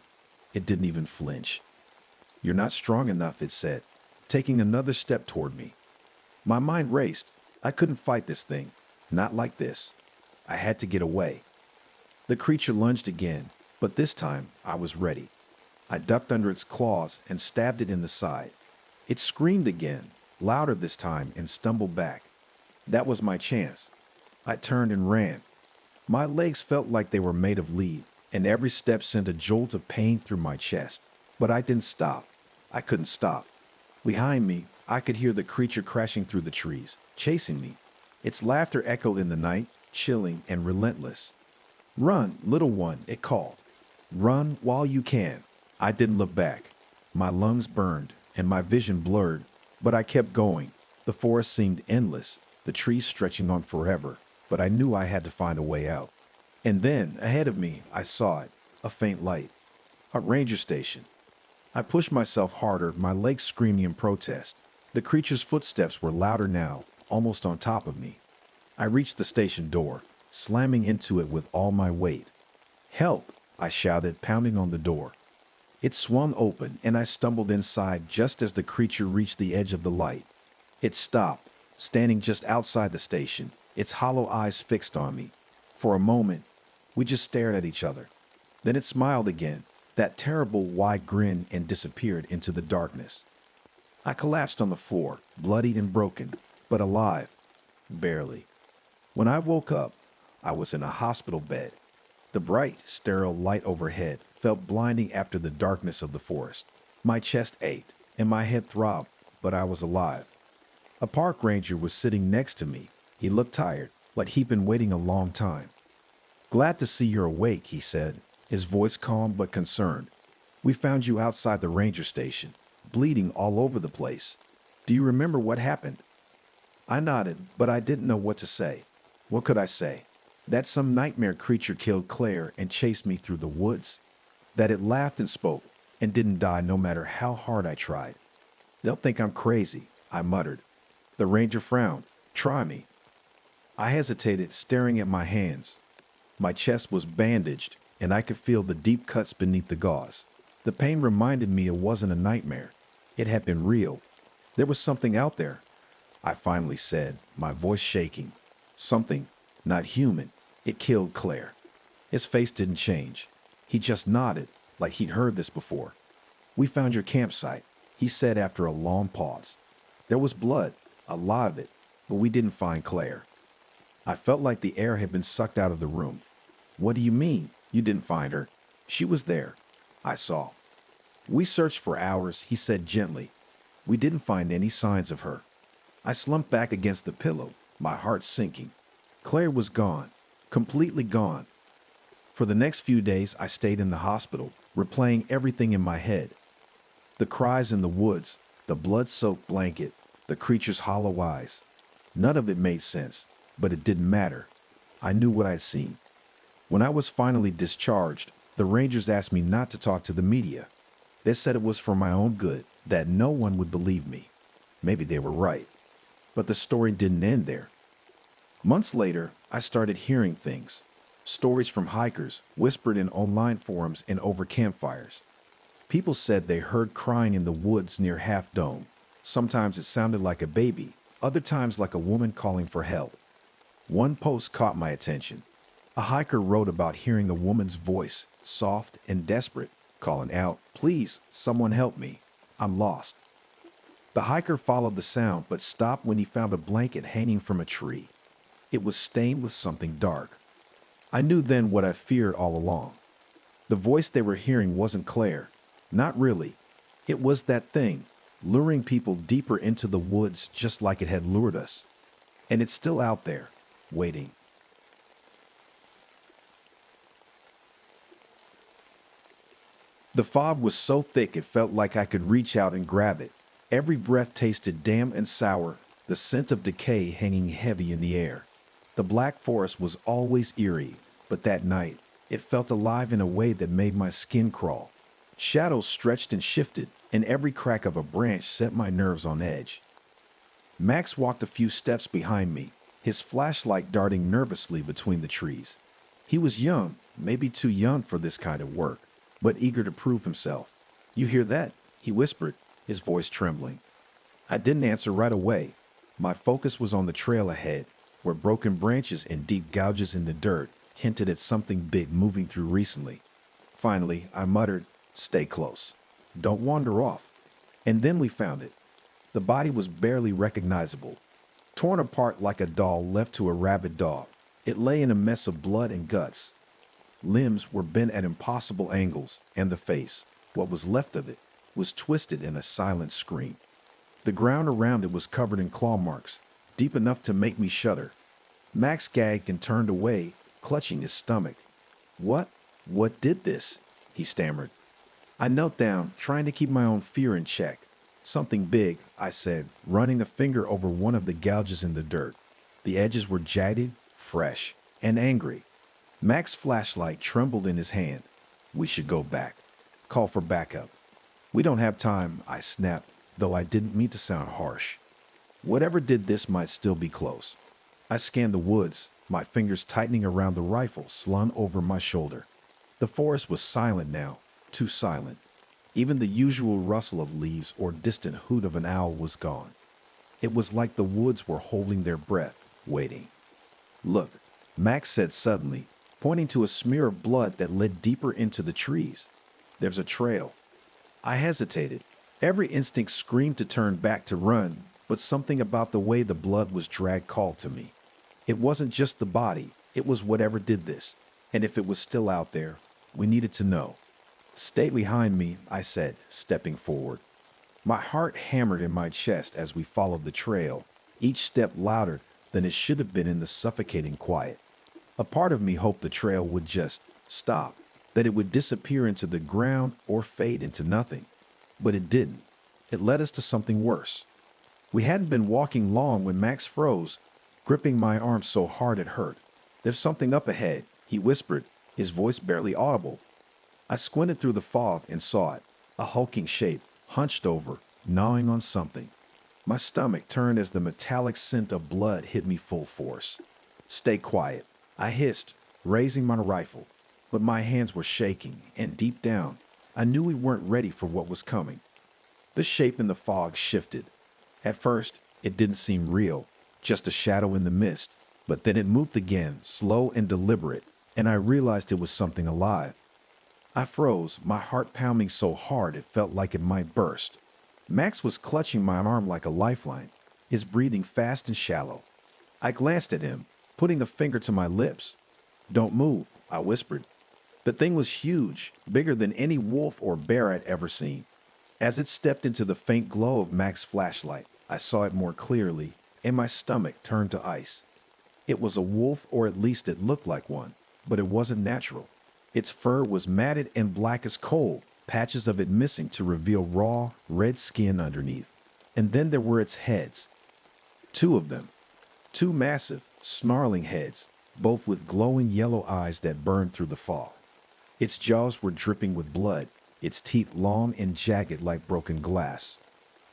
It didn't even flinch. "You're not strong enough," it said, taking another step toward me. My mind raced. I couldn't fight this thing. Not like this. I had to get away. The creature lunged again, but this time I was ready. I ducked under its claws and stabbed it in the side. It screamed again, louder this time, and stumbled back. That was my chance. I turned and ran. My legs felt like they were made of lead, and every step sent a jolt of pain through my chest. But I didn't stop. I couldn't stop. Behind me, I could hear the creature crashing through the trees, chasing me. Its laughter echoed in the night, chilling and relentless. "Run, little one," it called. "Run while you can." I didn't look back. My lungs burned, and my vision blurred, but I kept going. The forest seemed endless, the trees stretching on forever, but I knew I had to find a way out. And then, ahead of me, I saw it, a faint light. A ranger station. I pushed myself harder, my legs screaming in protest. The creature's footsteps were louder now, almost on top of me. I reached the station door, slamming into it with all my weight. "Help!" I shouted, pounding on the door. It swung open, and I stumbled inside just as the creature reached the edge of the light. It stopped, standing just outside the station, its hollow eyes fixed on me. For a moment, we just stared at each other. Then it smiled again, that terrible wide grin, and disappeared into the darkness. I collapsed on the floor, bloodied and broken, but alive. Barely. When I woke up, I was in a hospital bed. The bright, sterile light overhead felt blinding after the darkness of the forest. My chest ached, and my head throbbed, but I was alive. A park ranger was sitting next to me. He looked tired, like he'd been waiting a long time. "Glad to see you're awake," he said, his voice calm but concerned. "We found you outside the ranger station, bleeding all over the place. Do you remember what happened?" I nodded, but I didn't know what to say. What could I say? That some nightmare creature killed Claire and chased me through the woods? That it laughed and spoke and didn't die no matter how hard I tried? "They'll think I'm crazy," I muttered. The ranger frowned. "Try me." I hesitated, staring at my hands. My chest was bandaged, and I could feel the deep cuts beneath the gauze. The pain reminded me it wasn't a nightmare. It had been real. There was something out there, I finally said, my voice shaking. Something, not human. It killed Claire. His face didn't change. He just nodded, like he'd heard this before. "We found your campsite," he said after a long pause. "There was blood, a lot of it, but we didn't find Claire." I felt like the air had been sucked out of the room. "What do you mean, you didn't find her?" "She was there. I saw." "We searched for hours," he said gently. "We didn't find any signs of her." I slumped back against the pillow, my heart sinking. Claire was gone, completely gone. For the next few days, I stayed in the hospital, replaying everything in my head. The cries in the woods, the blood-soaked blanket, the creature's hollow eyes. None of it made sense, but it didn't matter. I knew what I'd seen. When I was finally discharged, the rangers asked me not to talk to the media. They said it was for my own good, that no one would believe me. Maybe they were right. But the story didn't end there. Months later, I started hearing things. Stories from hikers, whispered in online forums and over campfires. People said they heard crying in the woods near Half Dome. Sometimes it sounded like a baby, other times like a woman calling for help. One post caught my attention. A hiker wrote about hearing a woman's voice, soft and desperate, calling out, "Please, someone help me. I'm lost." The hiker followed the sound but stopped when he found a blanket hanging from a tree. It was stained with something dark. I knew then what I feared all along. The voice they were hearing wasn't Claire. Not really. It was that thing, luring people deeper into the woods just like it had lured us. And it's still out there, waiting. The fog was so thick it felt like I could reach out and grab it. Every breath tasted damp and sour, the scent of decay hanging heavy in the air. The black forest was always eerie, but that night, it felt alive in a way that made my skin crawl. Shadows stretched and shifted, and every crack of a branch set my nerves on edge. Max walked a few steps behind me, his flashlight darting nervously between the trees. He was young, maybe too young for this kind of work, but eager to prove himself. "You hear that?" he whispered, his voice trembling. I didn't answer right away. My focus was on the trail ahead, where broken branches and deep gouges in the dirt hinted at something big moving through recently. Finally, I muttered, "Stay close. Don't wander off." And then we found it. The body was barely recognizable. Torn apart like a doll left to a rabid dog, it lay in a mess of blood and guts. Limbs were bent at impossible angles, and the face, what was left of it, was twisted in a silent scream. The ground around it was covered in claw marks, deep enough to make me shudder. Max gagged and turned away, clutching his stomach. What did this?" he stammered. I knelt down, trying to keep my own fear in check. "Something big," I said, running a finger over one of the gouges in the dirt. The edges were jagged, fresh, and angry. Max's flashlight trembled in his hand. "We should go back. Call for backup." "We don't have time," I snapped, though I didn't mean to sound harsh. Whatever did this might still be close. I scanned the woods, my fingers tightening around the rifle slung over my shoulder. The forest was silent now, too silent. Even the usual rustle of leaves or distant hoot of an owl was gone. It was like the woods were holding their breath, waiting. "Look," Max said suddenly, pointing to a smear of blood that led deeper into the trees. "There's a trail." I hesitated. Every instinct screamed to turn back to run, but something about the way the blood was dragged called to me. It wasn't just the body, it was whatever did this. And if it was still out there, we needed to know. "Stay behind me," I said, stepping forward. My heart hammered in my chest as we followed the trail, each step louder than it should have been in the suffocating quiet. A part of me hoped the trail would just stop, that it would disappear into the ground or fade into nothing. But it didn't. It led us to something worse. We hadn't been walking long when Max froze, gripping my arm so hard it hurt. "There's something up ahead," he whispered, his voice barely audible. I squinted through the fog and saw it, a hulking shape, hunched over, gnawing on something. My stomach turned as the metallic scent of blood hit me full force. "Stay quiet," I hissed, raising my rifle. But my hands were shaking, and deep down, I knew we weren't ready for what was coming. The shape in the fog shifted. At first, it didn't seem real, just a shadow in the mist. But then it moved again, slow and deliberate, and I realized it was something alive. I froze, my heart pounding so hard it felt like it might burst. Max was clutching my arm like a lifeline, his breathing fast and shallow. I glanced at him, putting a finger to my lips. "Don't move," I whispered. The thing was huge, bigger than any wolf or bear I'd ever seen. As it stepped into the faint glow of Max's flashlight, I saw it more clearly, and my stomach turned to ice. It was a wolf, or at least it looked like one, but it wasn't natural. Its fur was matted and black as coal, patches of it missing to reveal raw, red skin underneath. And then there were its heads. 2 of them. 2 massive, snarling heads, both with glowing yellow eyes that burned through the fog. Its jaws were dripping with blood, its teeth long and jagged like broken glass.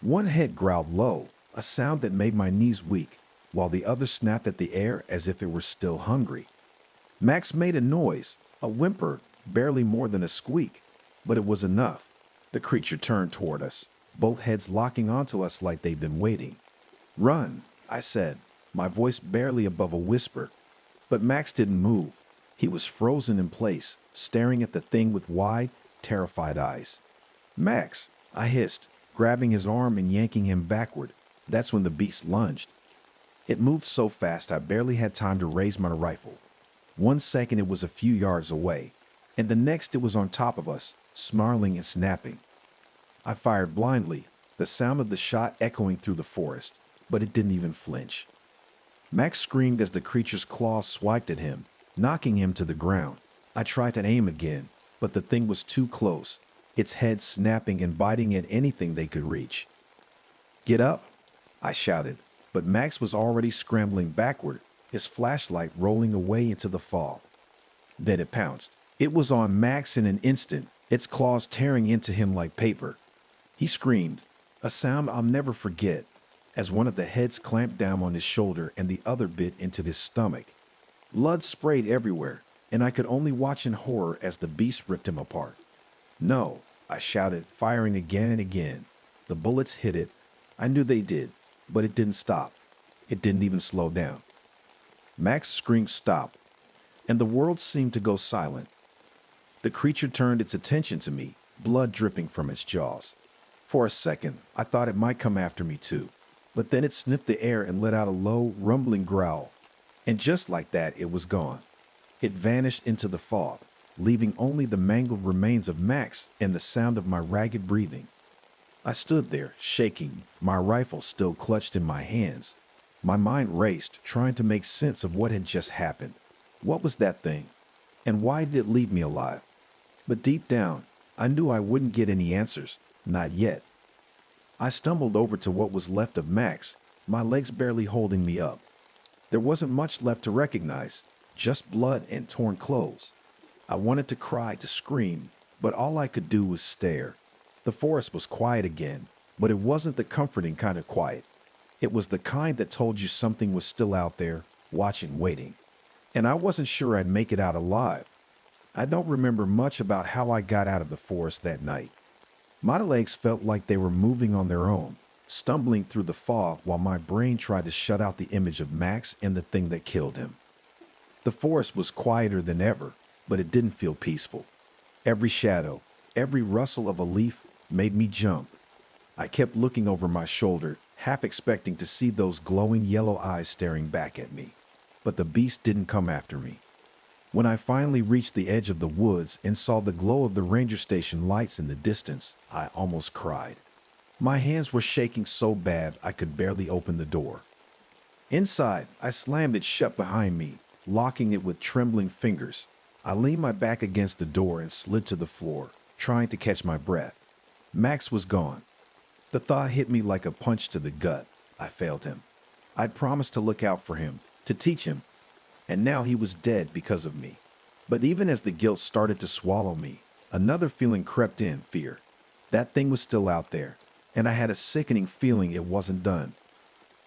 One head growled low, a sound that made my knees weak, while the other snapped at the air as if it were still hungry. Max made a noise, a whimper, barely more than a squeak, but it was enough. The creature turned toward us, both heads locking onto us like they'd been waiting. "Run," I said, my voice barely above a whisper. But Max didn't move. He was frozen in place, staring at the thing with wide, terrified eyes. "Max," I hissed, grabbing his arm and yanking him backward. That's when the beast lunged. It moved so fast I barely had time to raise my rifle. 1 second it was a few yards away, and the next it was on top of us, snarling and snapping. I fired blindly, the sound of the shot echoing through the forest, but it didn't even flinch. Max screamed as the creature's claws swiped at him, knocking him to the ground. I tried to aim again, but the thing was too close, its head snapping and biting at anything they could reach. "Get up," I shouted, but Max was already scrambling backward, his flashlight rolling away into the fall. Then it pounced. It was on Max in an instant, its claws tearing into him like paper. He screamed, a sound I'll never forget, as one of the heads clamped down on his shoulder and the other bit into his stomach. Blood sprayed everywhere, and I could only watch in horror as the beast ripped him apart. "No," I shouted, firing again and again. The bullets hit it. I knew they did, but it didn't stop. It didn't even slow down. Max's scream stopped, and the world seemed to go silent. The creature turned its attention to me, blood dripping from its jaws. For a second, I thought it might come after me too, but then it sniffed the air and let out a low, rumbling growl. And just like that, it was gone. It vanished into the fog, leaving only the mangled remains of Max and the sound of my ragged breathing. I stood there, shaking, my rifle still clutched in my hands. My mind raced, trying to make sense of what had just happened. What was that thing? And why did it leave me alive? But deep down, I knew I wouldn't get any answers. Not yet. I stumbled over to what was left of Max, my legs barely holding me up. There wasn't much left to recognize, just blood and torn clothes. I wanted to cry, to scream, but all I could do was stare. The forest was quiet again, but it wasn't the comforting kind of quiet. It was the kind that told you something was still out there, watching, waiting. And I wasn't sure I'd make it out alive. I don't remember much about how I got out of the forest that night. My legs felt like they were moving on their own, stumbling through the fog while my brain tried to shut out the image of Max and the thing that killed him. The forest was quieter than ever, but it didn't feel peaceful. Every shadow, every rustle of a leaf made me jump. I kept looking over my shoulder, half expecting to see those glowing yellow eyes staring back at me. But the beast didn't come after me. When I finally reached the edge of the woods and saw the glow of the ranger station lights in the distance, I almost cried. My hands were shaking so bad I could barely open the door. Inside, I slammed it shut behind me, locking it with trembling fingers. I leaned my back against the door and slid to the floor, trying to catch my breath. Max was gone. The thought hit me like a punch to the gut. I failed him. I'd promised to look out for him, to teach him, and now he was dead because of me. But even as the guilt started to swallow me, another feeling crept in, fear. That thing was still out there, and I had a sickening feeling it wasn't done.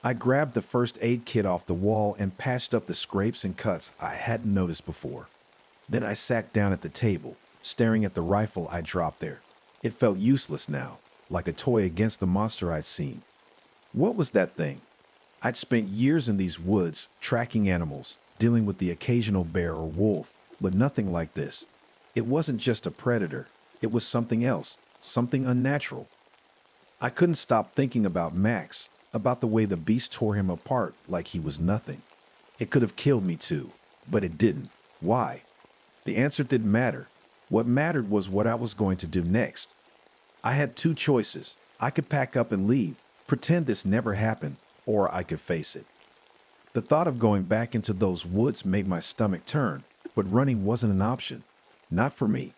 I grabbed the first aid kit off the wall and patched up the scrapes and cuts I hadn't noticed before. Then I sat down at the table, staring at the rifle I dropped there. It felt useless now, like a toy against the monster I'd seen. What was that thing? I'd spent years in these woods, tracking animals, dealing with the occasional bear or wolf, but nothing like this. It wasn't just a predator. It was something else, something unnatural. I couldn't stop thinking about Max, about the way the beast tore him apart like he was nothing. It could have killed me too, but it didn't. Why? The answer didn't matter. What mattered was what I was going to do next. I had two choices. I could pack up and leave, pretend this never happened, or I could face it. The thought of going back into those woods made my stomach turn, but running wasn't an option. Not for me.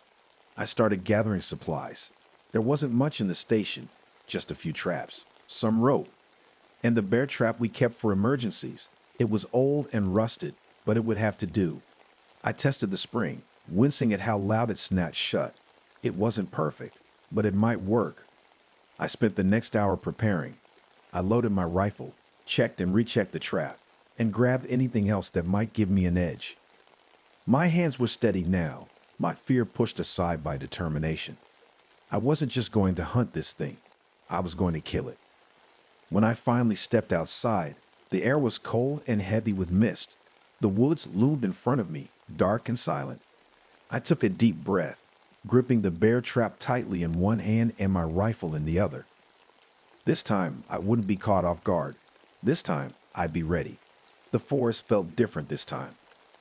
I started gathering supplies. There wasn't much in the station, just a few traps, some rope, and the bear trap we kept for emergencies. It was old and rusted, but it would have to do. I tested the spring, wincing at how loud it snapped shut. It wasn't perfect, but it might work. I spent the next hour preparing. I loaded my rifle, checked and rechecked the trap, and grabbed anything else that might give me an edge. My hands were steady now, my fear pushed aside by determination. I wasn't just going to hunt this thing, I was going to kill it. When I finally stepped outside, the air was cold and heavy with mist. The woods loomed in front of me, dark and silent. I took a deep breath, gripping the bear trap tightly in one hand and my rifle in the other. This time, I wouldn't be caught off guard. This time, I'd be ready. The forest felt different this time.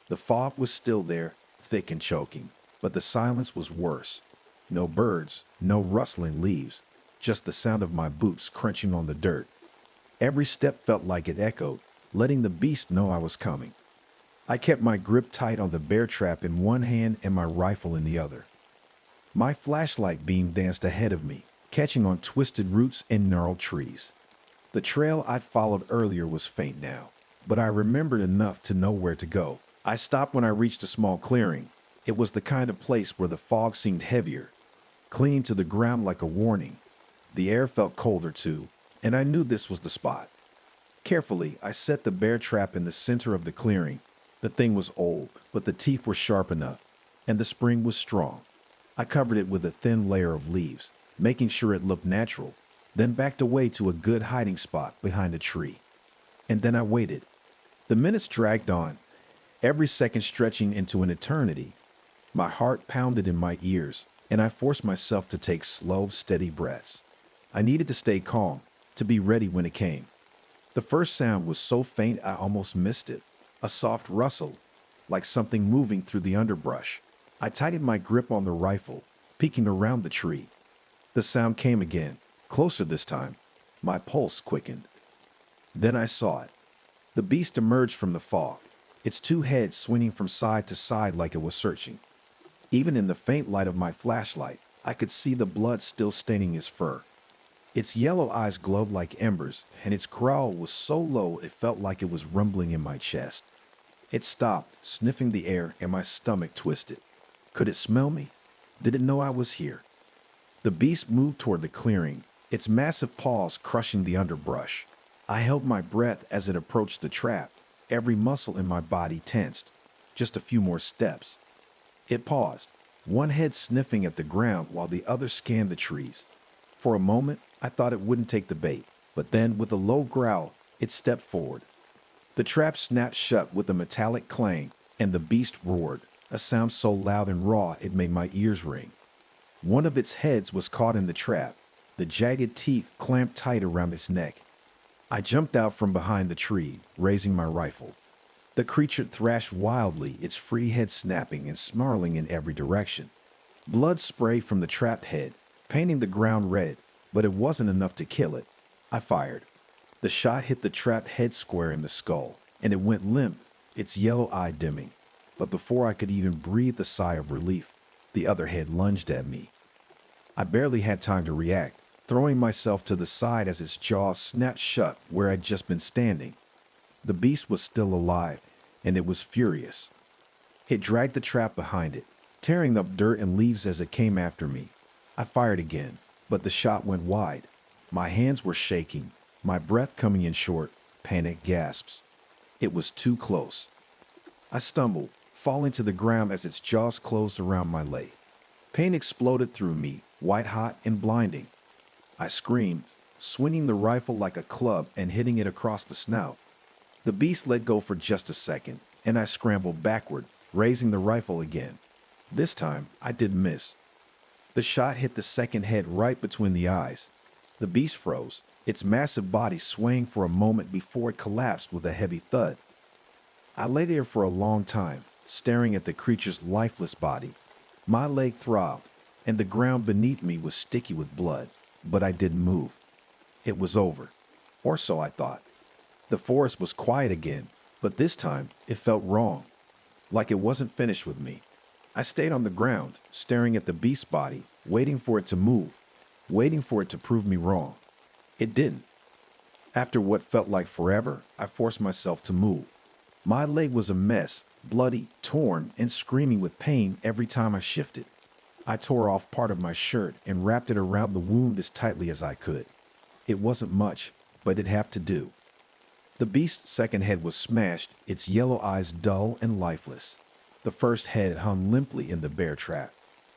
The fog was still there, thick and choking, but the silence was worse. No birds, no rustling leaves, just the sound of my boots crunching on the dirt. Every step felt like it echoed, letting the beast know I was coming. I kept my grip tight on the bear trap in one hand and my rifle in the other. My flashlight beam danced ahead of me, catching on twisted roots and gnarled trees. The trail I'd followed earlier was faint now, but I remembered enough to know where to go. I stopped when I reached a small clearing. It was the kind of place where the fog seemed heavier, clinging to the ground like a warning. The air felt colder too, and I knew this was the spot. Carefully, I set the bear trap in the center of the clearing. The thing was old, but the teeth were sharp enough, and the spring was strong. I covered it with a thin layer of leaves, making sure it looked natural, then backed away to a good hiding spot behind a tree. And then I waited. The minutes dragged on, every second stretching into an eternity. My heart pounded in my ears, and I forced myself to take slow, steady breaths. I needed to stay calm, to be ready when it came. The first sound was so faint I almost missed it. A soft rustle, like something moving through the underbrush. I tightened my grip on the rifle, peeking around the tree. The sound came again, closer this time. My pulse quickened. Then I saw it. The beast emerged from the fog, its two heads swinging from side to side like it was searching. Even in the faint light of my flashlight, I could see the blood still staining his fur. Its yellow eyes glowed like embers, and its growl was so low it felt like it was rumbling in my chest. It stopped, sniffing the air, and my stomach twisted. Could it smell me? Did it know I was here? The beast moved toward the clearing, its massive paws crushing the underbrush. I held my breath as it approached the trap, every muscle in my body tensed. Just a few more steps. It paused, one head sniffing at the ground while the other scanned the trees. For a moment, I thought it wouldn't take the bait, but then, with a low growl, it stepped forward. The trap snapped shut with a metallic clang, and the beast roared, a sound so loud and raw it made my ears ring. One of its heads was caught in the trap, the jagged teeth clamped tight around its neck. I jumped out from behind the tree, raising my rifle. The creature thrashed wildly, its free head snapping and snarling in every direction. Blood sprayed from the trapped head, painting the ground red, but it wasn't enough to kill it. I fired. The shot hit the trapped head square in the skull, and it went limp, its yellow eye dimming. But before I could even breathe a sigh of relief, the other head lunged at me. I barely had time to react, throwing myself to the side as its jaw snapped shut where I'd just been standing. The beast was still alive, and it was furious. It dragged the trap behind it, tearing up dirt and leaves as it came after me. I fired again, but the shot went wide. My hands were shaking, my breath coming in short, panicked gasps. It was too close. I stumbled, falling to the ground as its jaws closed around my leg. Pain exploded through me, white hot and blinding. I screamed, swinging the rifle like a club and hitting it across the snout. The beast let go for just a second, and I scrambled backward, raising the rifle again. This time, I didn't miss. The shot hit the second head right between the eyes. The beast froze, its massive body swaying for a moment before it collapsed with a heavy thud. I lay there for a long time, staring at the creature's lifeless body. My leg throbbed, and the ground beneath me was sticky with blood, but I didn't move. It was over, or so I thought. The forest was quiet again, but this time it felt wrong, like it wasn't finished with me. I stayed on the ground, staring at the beast's body, waiting for it to move, waiting for it to prove me wrong. It didn't. After what felt like forever, I forced myself to move. My leg was a mess, bloody, torn, and screaming with pain every time I shifted. I tore off part of my shirt and wrapped it around the wound as tightly as I could. It wasn't much, but it'd have to do. The beast's second head was smashed, its yellow eyes dull and lifeless. The first head hung limply in the bear trap,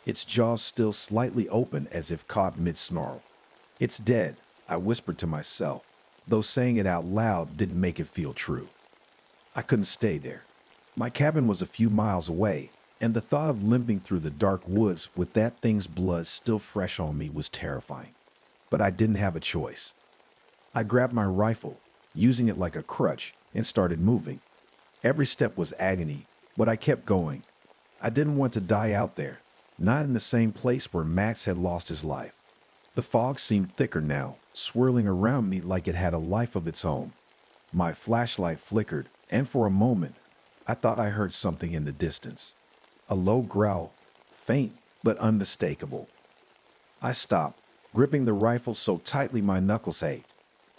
its jaws still slightly open as if caught mid-snarl. "It's dead," I whispered to myself, though saying it out loud didn't make it feel true. I couldn't stay there. My cabin was a few miles away, and the thought of limping through the dark woods with that thing's blood still fresh on me was terrifying. But I didn't have a choice. I grabbed my rifle, using it like a crutch, and started moving. Every step was agony, but I kept going. I didn't want to die out there, not in the same place where Max had lost his life. The fog seemed thicker now, swirling around me like it had a life of its own. My flashlight flickered, and for a moment, I thought I heard something in the distance. A low growl, faint but unmistakable. I stopped, gripping the rifle so tightly my knuckles ached.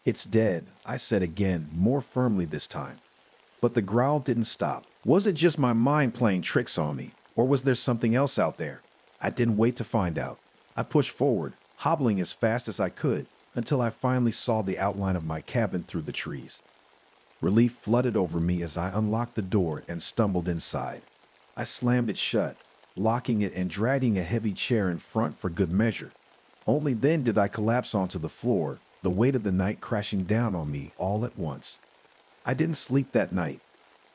"It's dead," I said again, more firmly this time. But the growl didn't stop. Was it just my mind playing tricks on me, or was there something else out there? I didn't wait to find out. I pushed forward, hobbling as fast as I could, until I finally saw the outline of my cabin through the trees. Relief flooded over me as I unlocked the door and stumbled inside. I slammed it shut, locking it and dragging a heavy chair in front for good measure. Only then did I collapse onto the floor, the weight of the night crashing down on me all at once. I didn't sleep that night.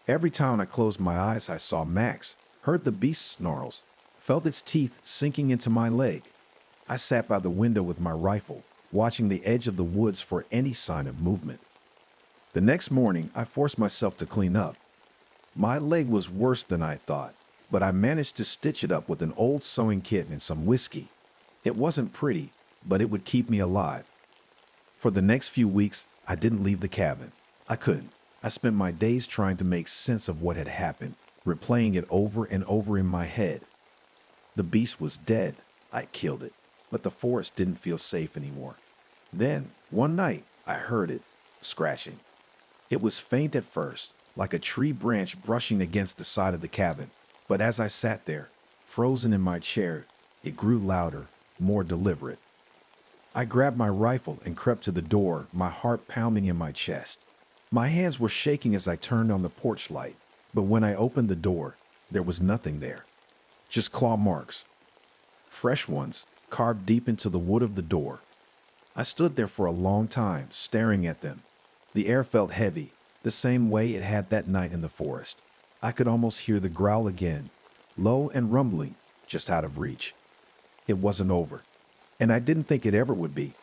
Every time I closed my eyes, I saw Max, heard the beast's snarls, felt its teeth sinking into my leg. I sat by the window with my rifle, watching the edge of the woods for any sign of movement. The next morning, I forced myself to clean up. My leg was worse than I thought, but I managed to stitch it up with an old sewing kit and some whiskey. It wasn't pretty, but it would keep me alive. For the next few weeks, I didn't leave the cabin. I couldn't. I spent my days trying to make sense of what had happened, replaying it over and over in my head. The beast was dead. I killed it, but the forest didn't feel safe anymore. Then, one night, I heard it, scratching. It was faint at first, like a tree branch brushing against the side of the cabin, but as I sat there, frozen in my chair, it grew louder, more deliberate. I grabbed my rifle and crept to the door, my heart pounding in my chest. My hands were shaking as I turned on the porch light, but when I opened the door, there was nothing there. Just claw marks. Fresh ones, carved deep into the wood of the door. I stood there for a long time, staring at them. The air felt heavy, the same way it had that night in the forest. I could almost hear the growl again, low and rumbling, just out of reach. It wasn't over, and I didn't think it ever would be.